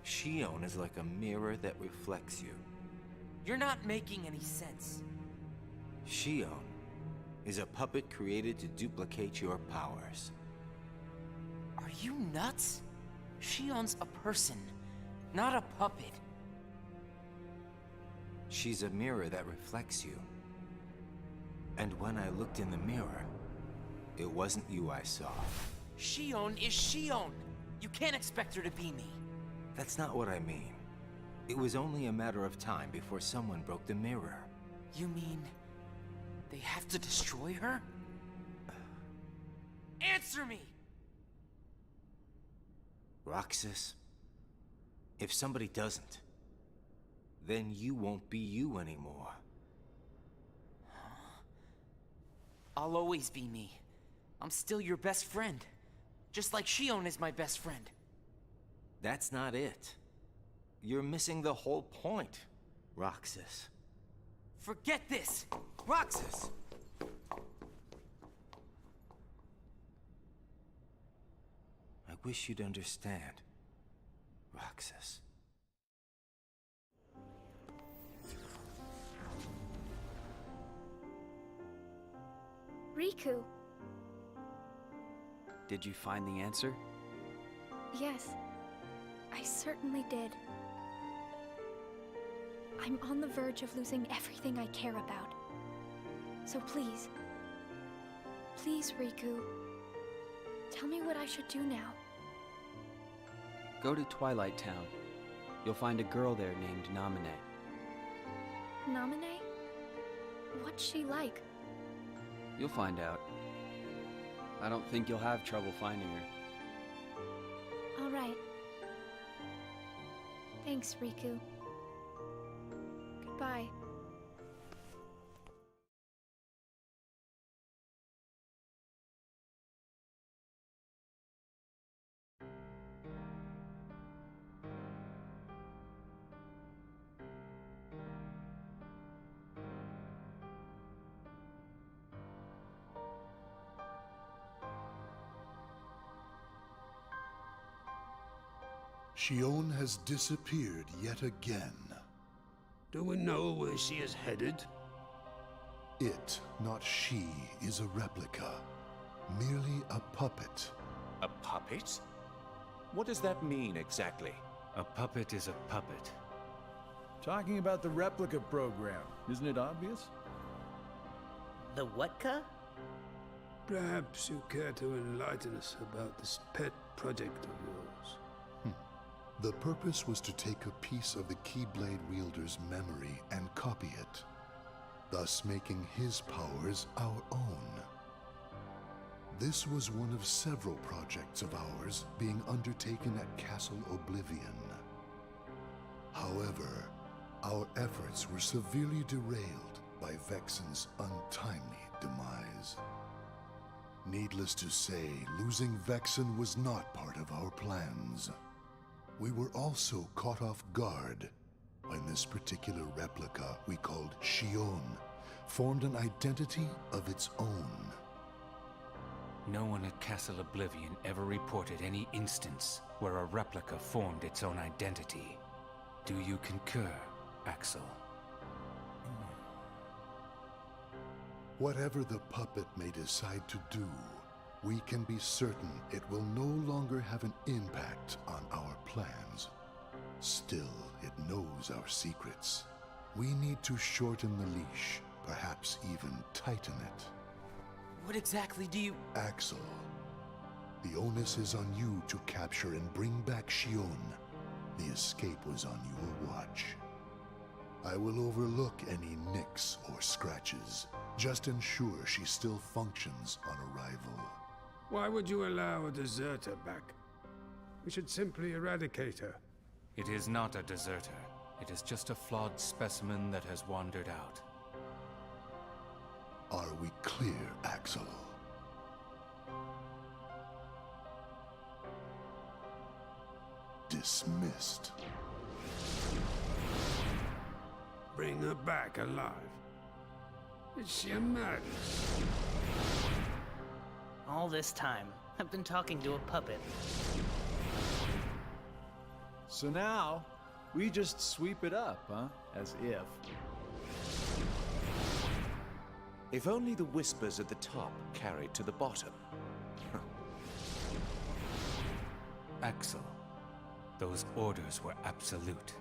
Shion is like a mirror that reflects you.
You're not making any sense.
Shion is a puppet created to duplicate your powers.
Are you nuts? Shion's a person, not a puppet.
She's a mirror that reflects you. And when I looked in the mirror, it wasn't you I saw.
Shion is Shion. You can't expect her to be me.
That's not what I mean. It was only a matter of time before someone broke the mirror.
You mean they have to destroy her? Answer me!
Roxas, if somebody doesn't, then you won't be you anymore.
I'll always be me. I'm still your best friend. Just like Shion is my best friend.
That's not it. You're missing the whole point, Roxas.
Forget this!
Roxas! I wish you'd understand, Roxas.
Riku.
Did you find the answer?
Yes, I certainly did. I'm on the verge of losing everything I care about. So please, please, Riku, tell me what I should do now.
Go to Twilight Town. You'll find a girl there named Namine.
Namine? What's she like?
You'll find out. I don't think you'll have trouble finding her.
All right. Thanks, Riku. Goodbye.
Shion has disappeared yet again.
Do we know where she is headed?
It, not she, is a replica. Merely a puppet.
A puppet? What does that mean exactly?
A puppet is a puppet.
Talking about the replica program, isn't it obvious?
The what-ka?
Perhaps you care to enlighten us about this pet project of yours.
The purpose was to take a piece of the Keyblade wielder's memory and copy it, thus making his powers our own. This was one of several projects of ours being undertaken at Castle Oblivion. However, our efforts were severely derailed by Vexen's untimely demise. Needless to say, losing Vexen was not part of our plans. We were also caught off guard when this particular replica we called Xion formed an identity of its own.
No one at Castle Oblivion ever reported any instance where a replica formed its own identity. Do you concur, Axel?
Whatever the puppet may decide to do, we can be certain it will no longer have an impact on our plans. Still, it knows our secrets. We need to shorten the leash, perhaps even tighten it.
What exactly do you...
Axel, the onus is on you to capture and bring back Xion. The escape was on your watch. I will overlook any nicks or scratches. Just ensure she still functions on arrival.
Why would you allow a deserter back? We should simply eradicate her.
It is not a deserter. It is just a flawed specimen that has wandered out.
Are we clear, Axel? Dismissed.
Bring her back alive. Is she a madness?
All this time, I've been talking to a puppet.
So now, we just sweep it up, huh? As if.
If only the whispers at the top carried to the bottom.
Axel, those orders were absolute.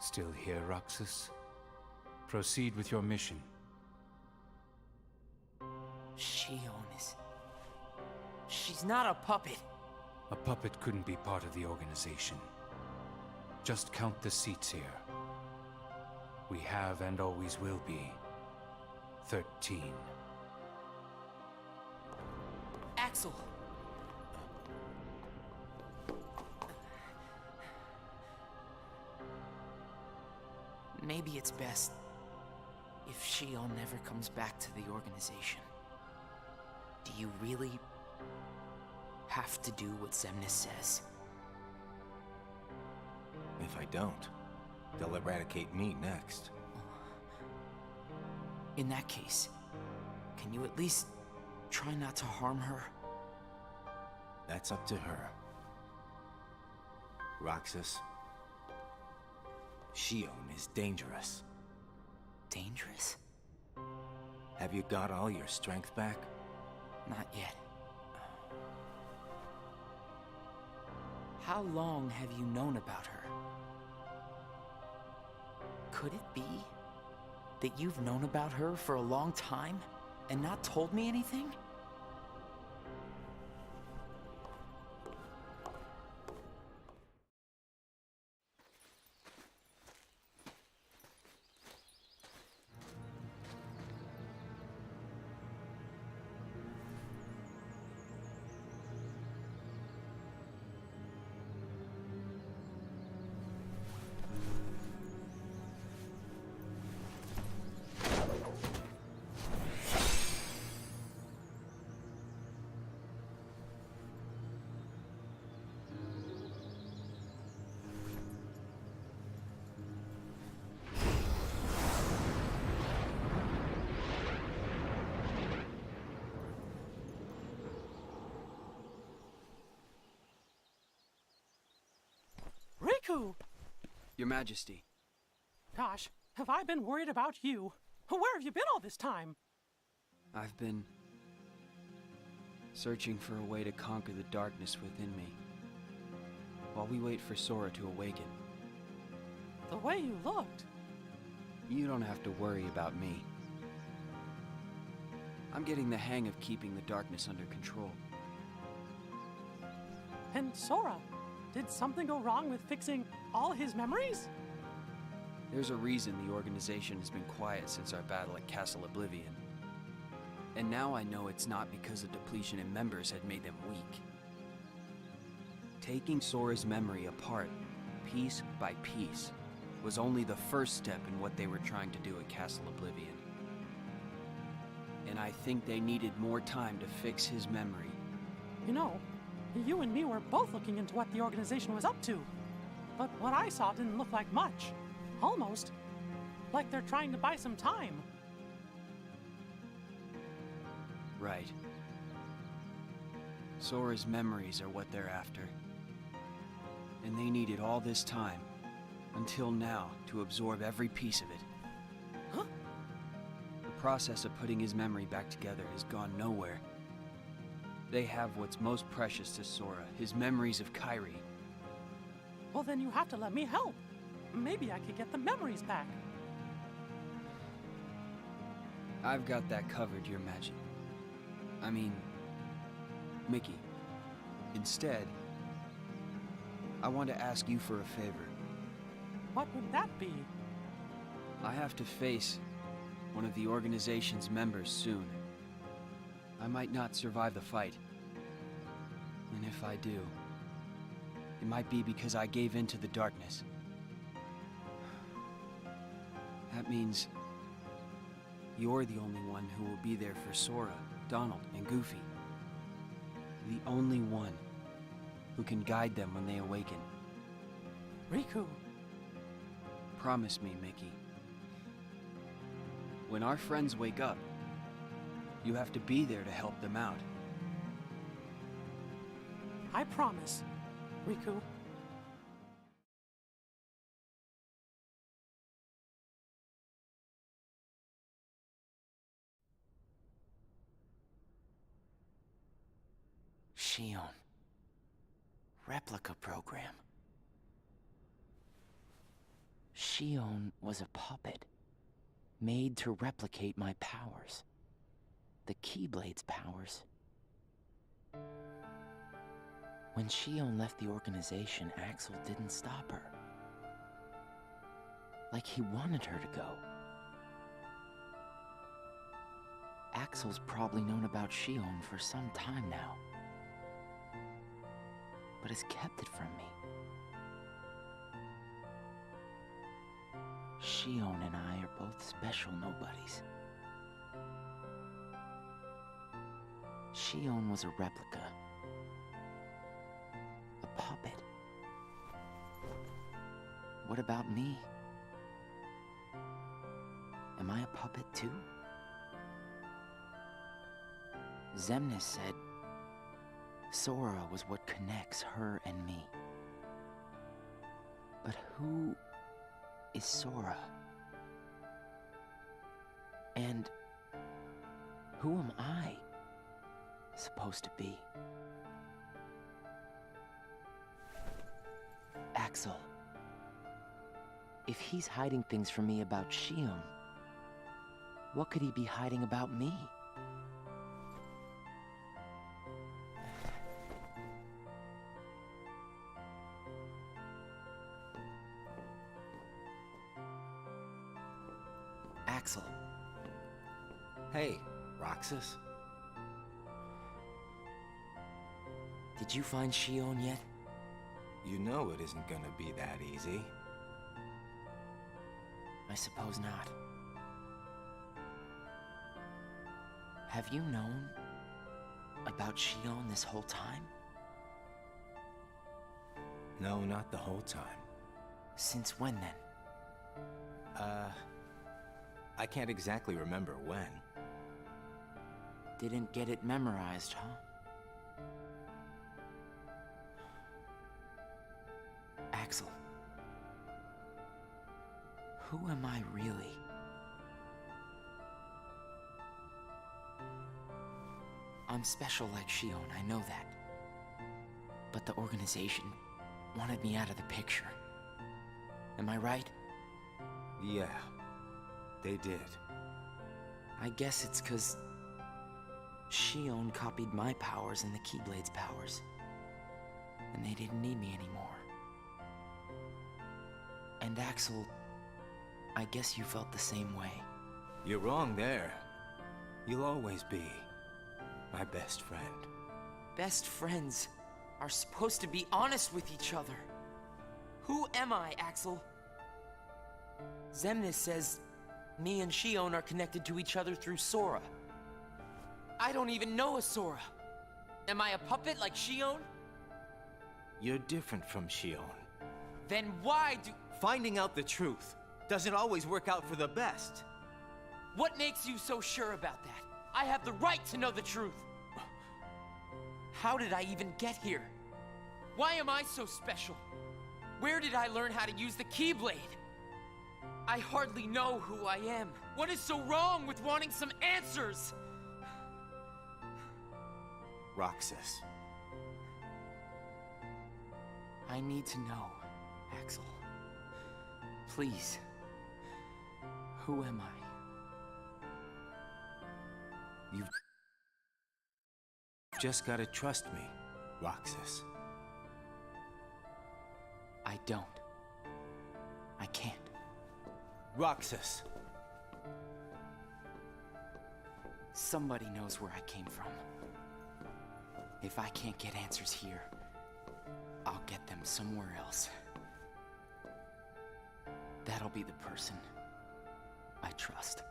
Still here, Roxas? Proceed with your mission.
Xion is... She's not a puppet.
A puppet couldn't be part of the organization. Just count the seats here. We have and always will be 13.
Axel! Maybe it's best if Xion never comes back to the organization. Do you really have to do what Xemnas says?
If I don't, they'll eradicate me next.
In that case, can you at least try not to harm her?
That's up to her. Roxas, Xion is dangerous.
Dangerous?
Have you got all your strength back?
Not yet. How long have you known about her? Could it be that you've known about her for a long time and not told me anything?
Riku!
Your Majesty.
Gosh, have I been worried about you? Where have you been all this time?
I've been searching for a way to conquer the darkness within me, while we wait for Sora to awaken.
The way you looked.
You don't have to worry about me. I'm getting the hang of keeping the darkness under control.
And Sora, did something go wrong with fixing all his memories?
There's a reason the organization has been quiet since our battle at Castle Oblivion. And now I know it's not because a depletion in members had made them weak. Taking Sora's memory apart, piece by piece, was only the first step in what they were trying to do at Castle Oblivion. And I think they needed more time to fix his memory.
You know, you and me were both looking into what the organization was up to. But what I saw didn't look like much. Almost like they're trying to buy some time.
Right. Sora's memories are what they're after. And they needed all this time, until now, to absorb every piece of it.
Huh?
The process of putting his memory back together has gone nowhere. They have what's most precious to Sora, his memories of Kairi.
Well, then you have to let me help. Maybe I could get the memories back.
I've got that covered, Your Majesty. I mean, Mickey. Instead, I want to ask you for a favor.
What would that be?
I have to face one of the organization's members soon. I might not survive the fight. And if I do, it might be because I gave in to the darkness. That means you're the only one who will be there for Sora, Donald, and Goofy. The only one who can guide them when they awaken.
Riku.
Promise me, Mickey. When our friends wake up, you have to be there to help them out.
I promise, Riku.
Xion. Replica program. Xion was a puppet, made to replicate my powers. The Keyblade's powers. When Xion left the organization, Axel didn't stop her. Like he wanted her to go. Axel's probably known about Xion for some time now, but has kept it from me. Xion and I are both special nobodies. Xion was a replica. A puppet. What about me? Am I a puppet too? Xemnas said Sora was what connects her and me. But who is Sora? And who am I supposed to be? Axel. If he's hiding things from me about Xion, what could he be hiding about me? Axel.
Hey, Roxas.
Did you find Xion yet?
You know it isn't gonna be that easy.
I suppose not. Have you known about Xion this whole time?
No, not the whole time.
Since when then?
I can't exactly remember when.
Didn't get it memorized, huh? Axel, Who am I really? I'm special like Shion, I know that. But the organization wanted me out of the picture. Am I right?
Yeah, they did.
I guess it's 'cause Shion copied my powers and the Keyblade's powers. And they didn't need me anymore. And Axel, I guess you felt the same way.
You're wrong there. You'll always be my best friend.
Best friends are supposed to be honest with each other. Who am I, Axel? Xemnas says me and Shion are connected to each other through Sora. I don't even know a Sora. Am I a puppet like Shion?
You're different from Shion.
Then why do...
Finding out the truth doesn't always work out for the best.
What makes you so sure about that? I have the right to know the truth. How did I even get here? Why am I so special? Where did I learn how to use the Keyblade? I hardly know who I am. What is so wrong with wanting some answers?
Roxas.
I need to know, Axel. Please. Who am I?
You've just gotta trust me, Roxas.
I don't. I can't.
Roxas.
Somebody knows where I came from. If I can't get answers here, I'll get them somewhere else. That'll be the person I trust.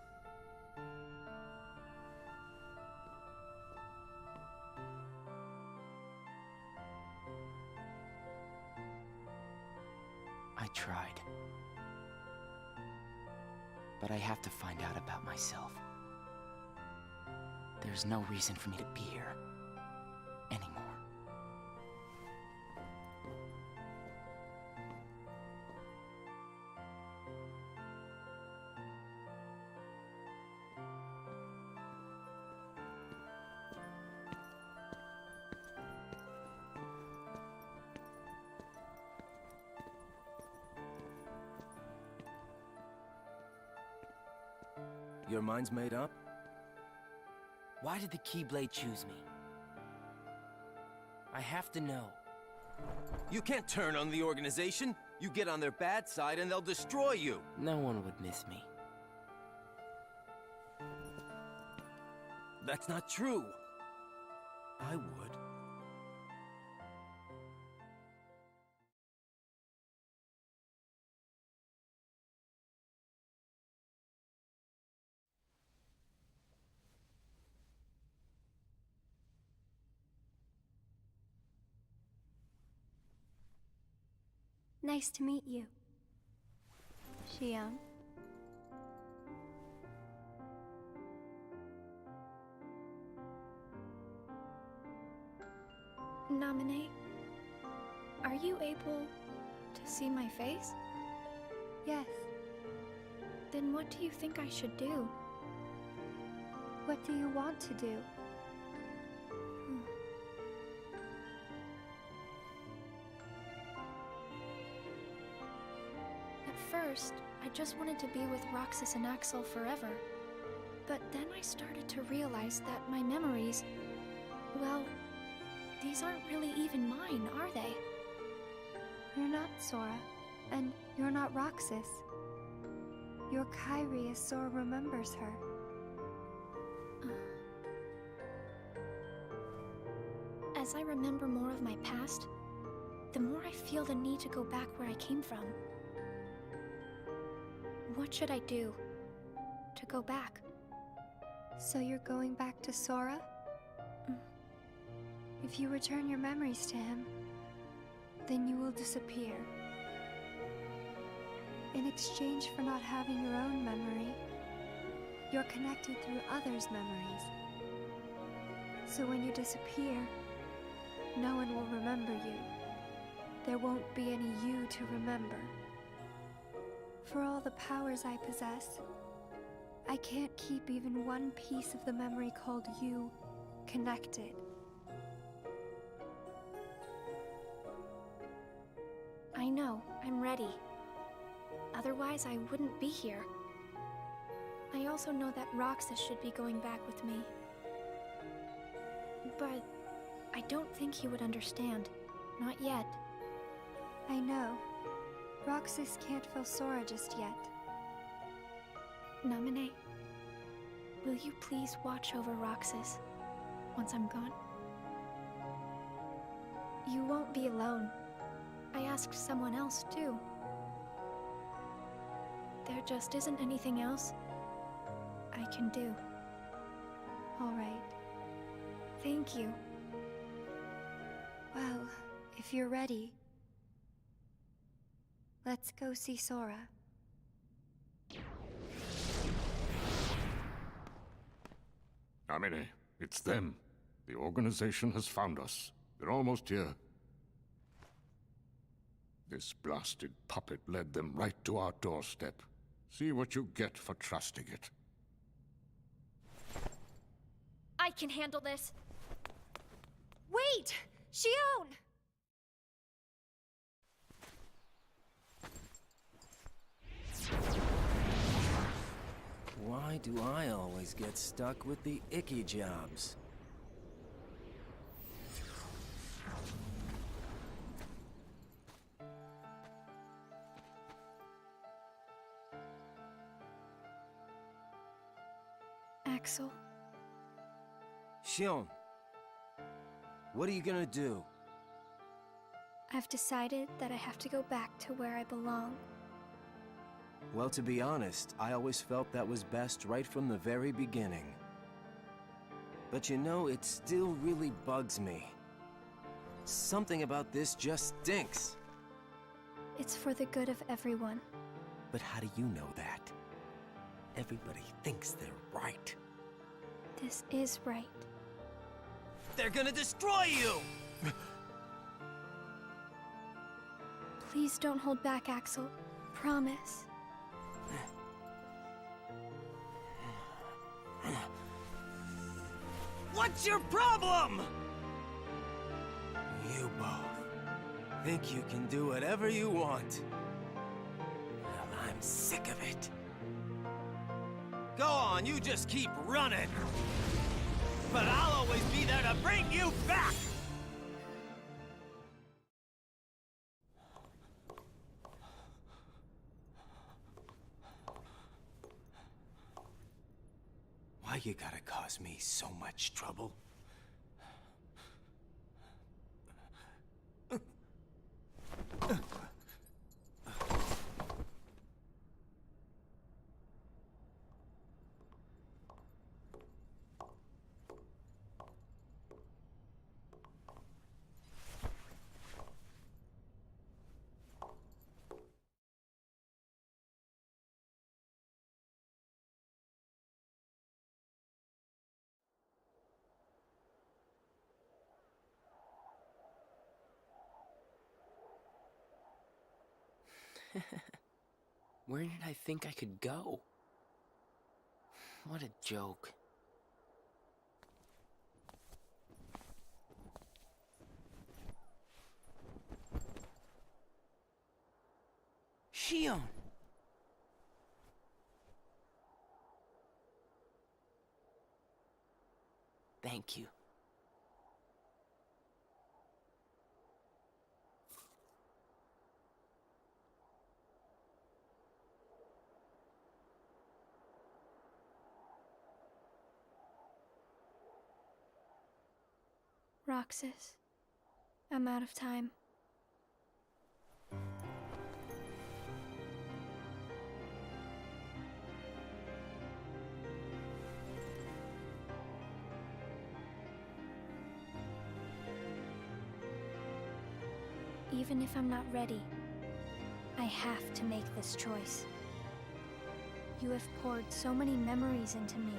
I tried. But I have to find out about myself. There's no reason for me to be here anymore.
Your mind's made up?
Why did the Keyblade choose me? I have to know.
You can't turn on the organization. You get on their bad side and they'll destroy you.
No one would miss me.
That's not true. I would.
Nice to meet you, Shion.
Naminé, are you able to see my face?
Yes.
Then what do you think I should do?
What do you want to do?
At first, I just wanted to be with Roxas and Axel forever. But then I started to realize that my memories, well, these aren't really even mine, are they?
You're not Sora, and you're not Roxas. You're Kairi as Sora remembers her.
As I remember more of my past, the more I feel the need to go back where I came from. What should I do to go back?
So you're going back to Sora? If you return your memories to him, then you will disappear. In exchange for not having your own memory, you're connected through others' memories. So when you disappear, no one will remember you. There won't be any you to remember. For all the powers I possess, I can't keep even one piece of the memory called you connected.
I know, I'm ready. Otherwise, I wouldn't be here. I also know that Roxas should be going back with me. But I don't think he would understand. Not yet.
I know. Roxas can't feel Sora just yet.
Namine, will you please watch over Roxas once I'm gone? You won't be alone. I asked someone else, too. There just isn't anything else I can do.
All right.
Thank you.
Well, if you're ready, let's go see Sora.
Namine, it's them. The organization has found us. They're almost here. This blasted puppet led them right to our doorstep. See what you get for trusting it.
I can handle this.
Wait! Xion!
Why do I always get stuck with the icky jobs?
Axel.
Xion, what are you gonna do?
I've decided that I have to go back to where I belong.
Well, to be honest, I always felt that was best right from the very beginning. But you know, it still really bugs me. Something about this just stinks.
It's for the good of everyone.
But how do you know that? Everybody thinks they're right.
This is right.
They're gonna destroy you!
Please don't hold back, Axel. Promise.
What's your problem? You both think you can do whatever you want. Well, I'm sick of it. Go on, you just keep running. But I'll always be there to bring you back! Why you gotta cause me so much trouble?
Where did I think I could go? What a joke. Xion! Thank you.
Roxas, I'm out of time. Even if I'm not ready, I have to make this choice. You have poured so many memories into me,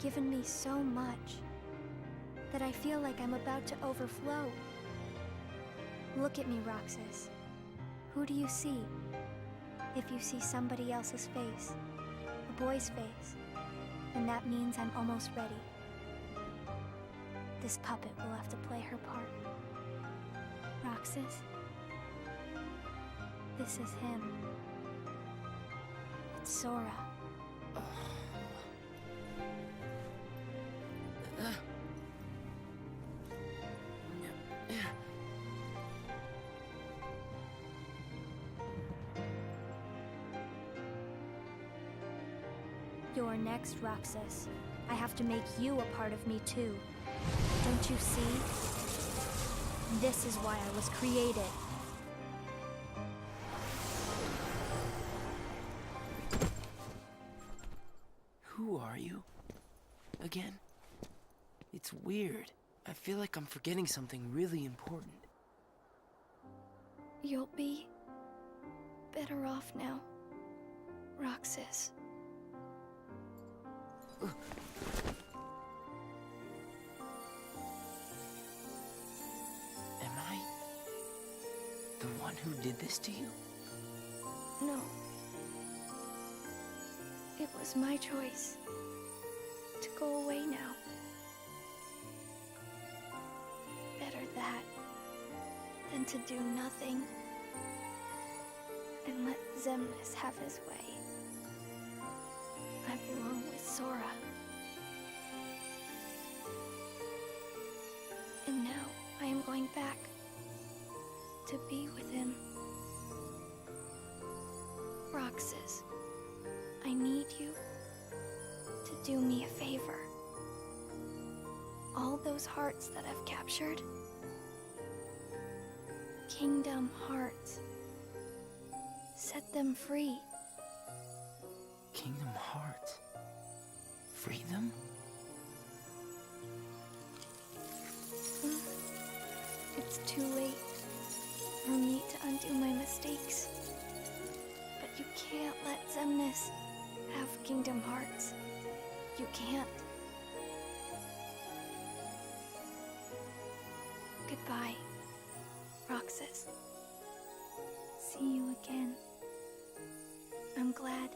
given me so much, that I feel like I'm about to overflow. Look at me, Roxas. Who do you see?
If you see somebody else's face, a boy's face, then that means I'm almost ready. This puppet will have to play her part. Roxas, this is him. It's Sora. You're next, Roxas. I have to make you a part of me too. Don't you see? This is why I was created.
Who are you? Again? It's weird. I feel like I'm forgetting something really important.
You'll be better off now, Roxas.
Am I the one who did this to you?
No. It was my choice to go away now. Better that than to do nothing and let Xemnas have his way. I belong with Sora. And now I am going back to be with him. Roxas, I need you to do me a favor. All those hearts that I've captured, Kingdom Hearts, set them free.
Kingdom Hearts? Free them?
It's too late for me to undo my mistakes. But you can't let Xemnas have Kingdom Hearts. You can't. Goodbye, Roxas. See you again. I'm glad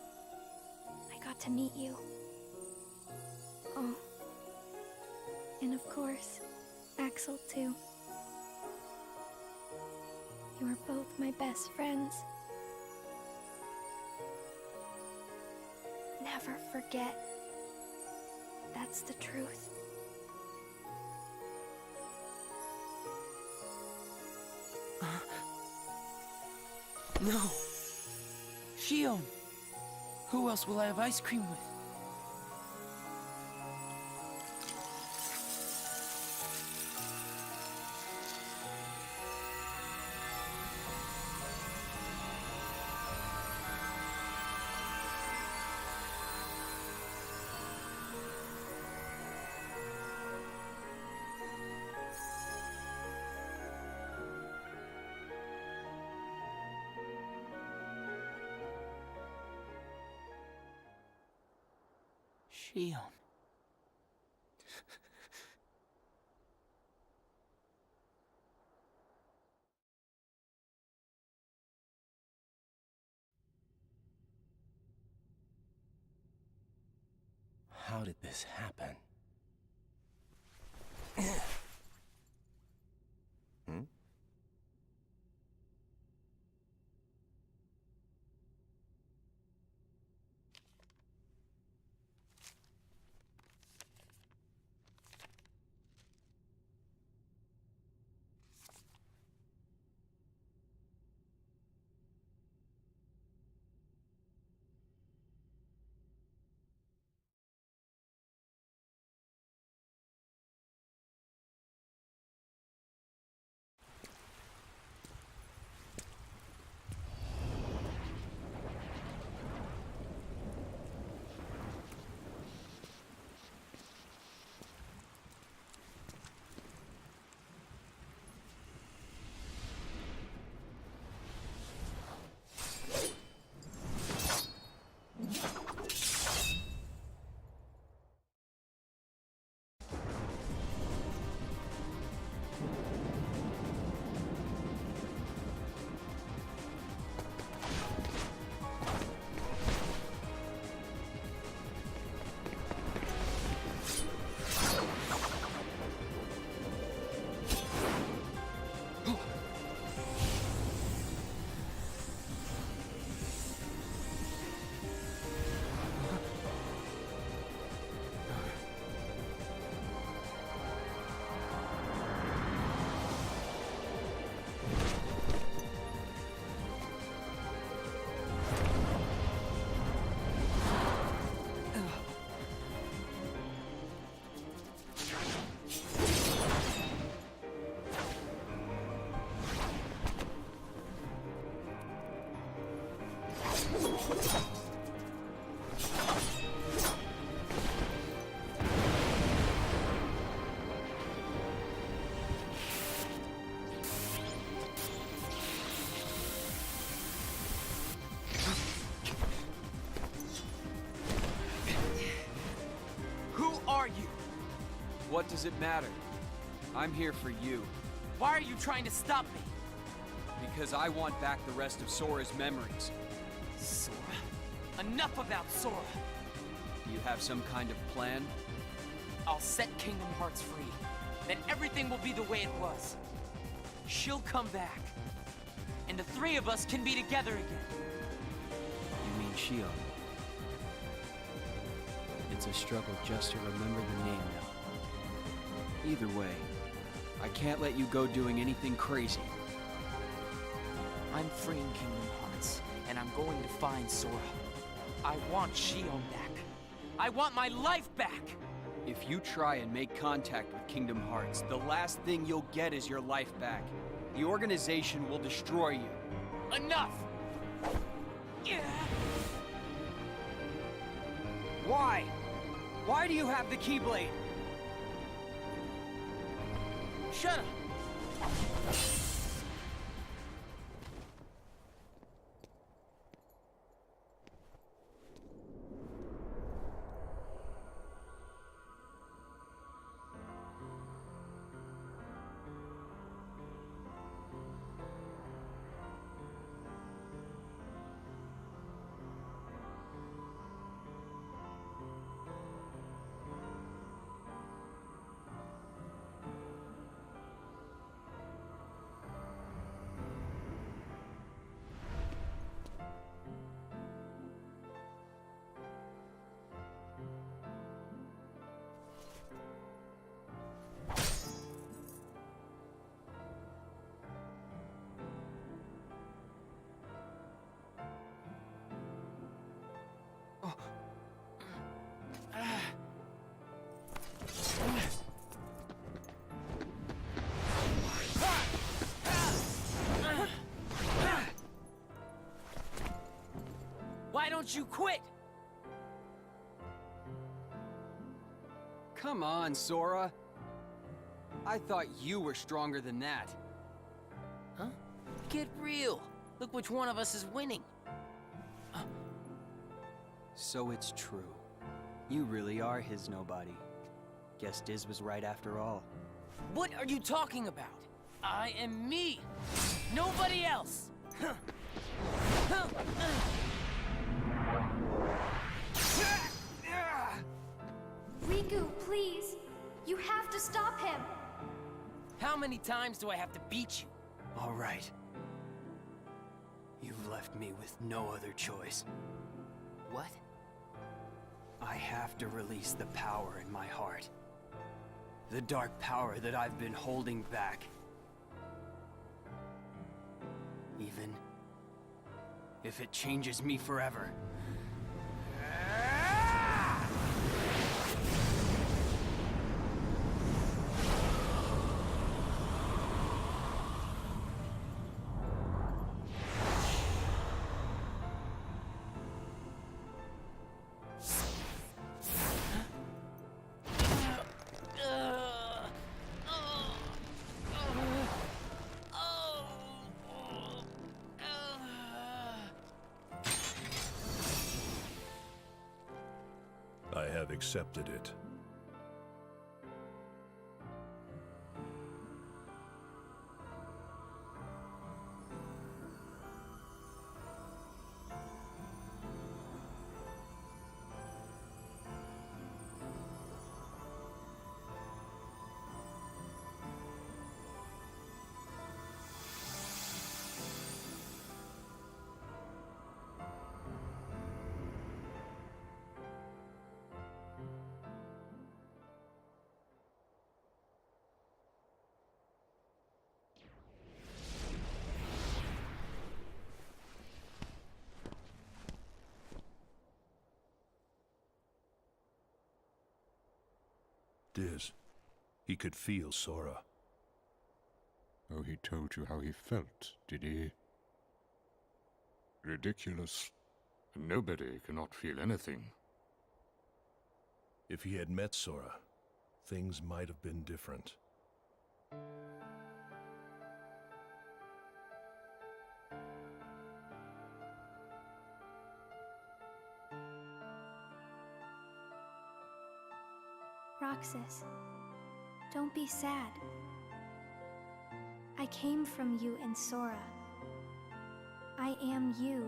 I got to meet you. Oh, and of course, Axel too. You are both my best friends. Never forget. That's the truth.
No! Shion! Who else will I have ice cream with? Shion.
How did this happen?
Who are you? What does it matter? I'm here for you.
Why are you trying to stop me?
Because I want back the rest of Sora's memories.
Sora? Enough about Sora!
You have some kind of plan?
I'll set Kingdom Hearts free. Then everything will be the way it was. She'll come back. And the three of us can be together again.
You mean Shion? It's a struggle just to remember the name now.
Either way, I can't let you go doing anything crazy.
I'm freeing Kingdom Hearts, and I'm going to find Sora. I want Shion back. I want my life back!
If you try and make contact with Kingdom Hearts, the last thing you'll get is your life back. The organization will destroy you.
Enough!
Why? Why do you have the Keyblade?
Shut up! Why don't you quit?
Come on, Sora. I thought you were stronger than that.
Huh? Get real. Look which one of us is winning.
So it's true. You really are his nobody. Guess Diz was right after all.
What are you talking about? I am me. Nobody else.
Riku, please! You have to stop him!
How many times do I have to beat you?
All right. You've left me with no other choice.
What?
I have to release the power in my heart. The dark power that I've been holding back. Even if it changes me forever.
I have accepted it. Diz, he could feel Sora.
Oh, he told you how he felt, did he? Ridiculous. Nobody cannot feel anything.
If he had met Sora, things might have been different.
Roxas, don't be sad. I came from you and Sora. I am you,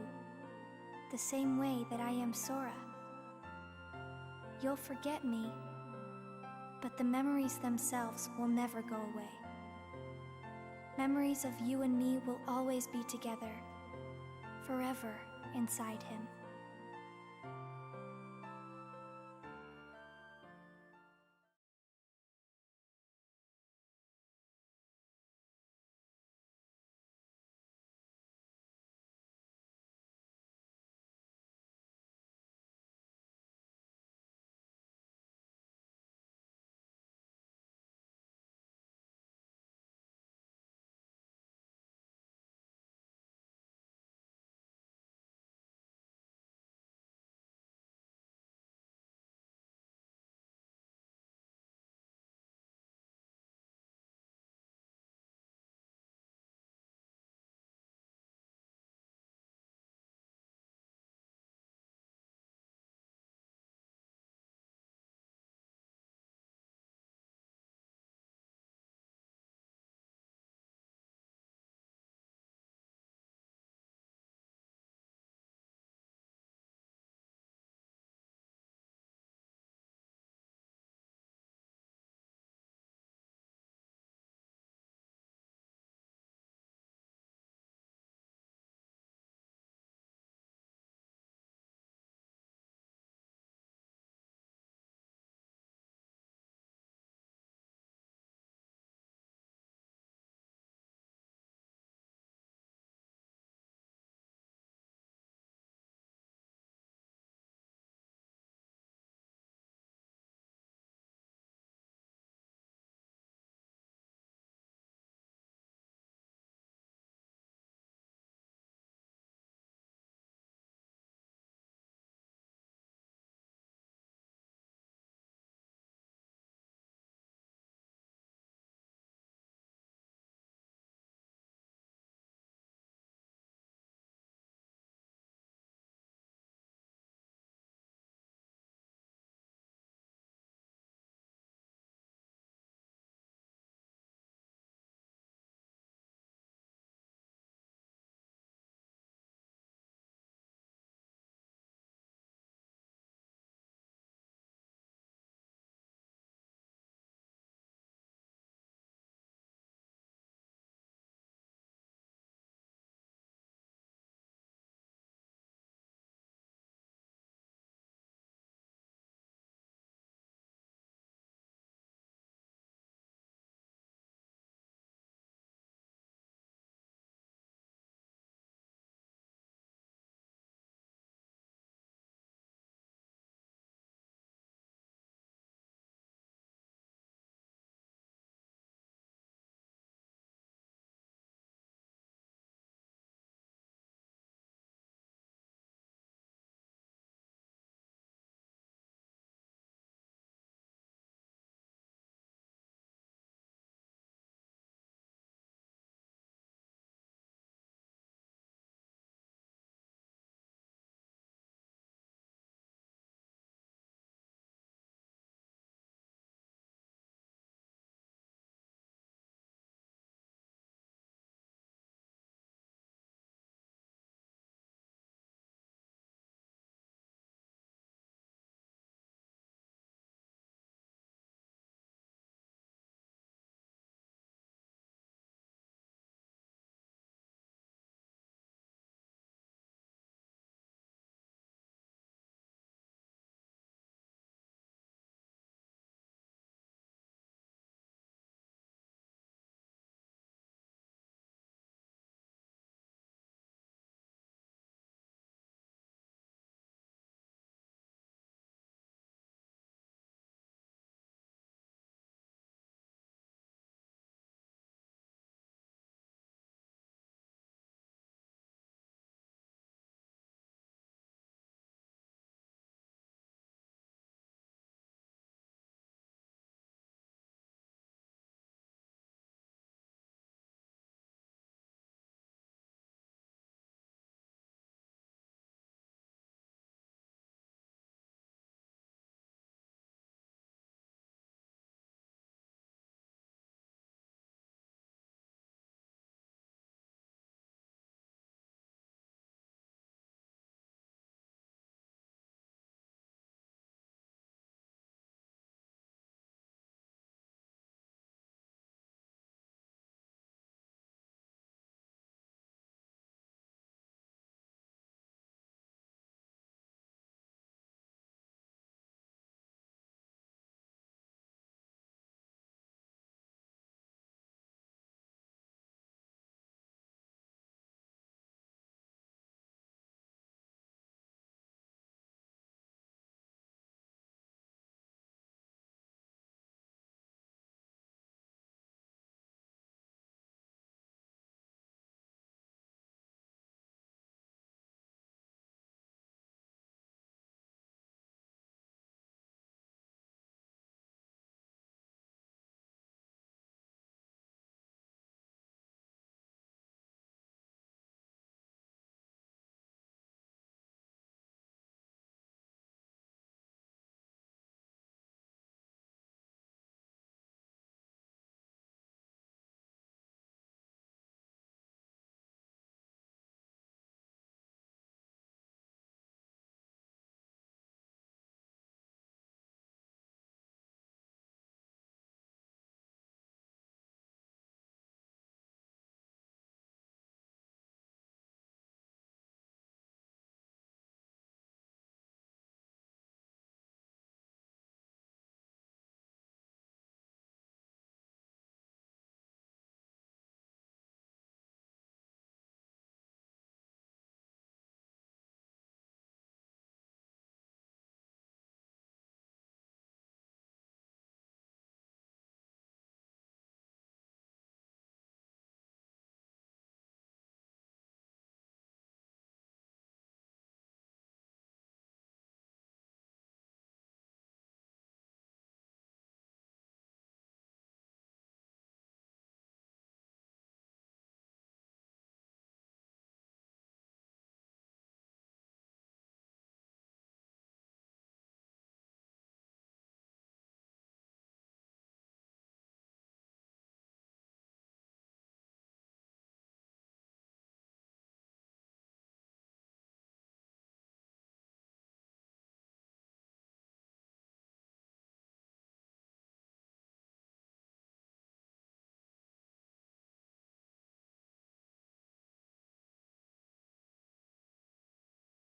the same way that I am Sora. You'll forget me, but the memories themselves will never go away. Memories of you and me will always be together, forever inside him.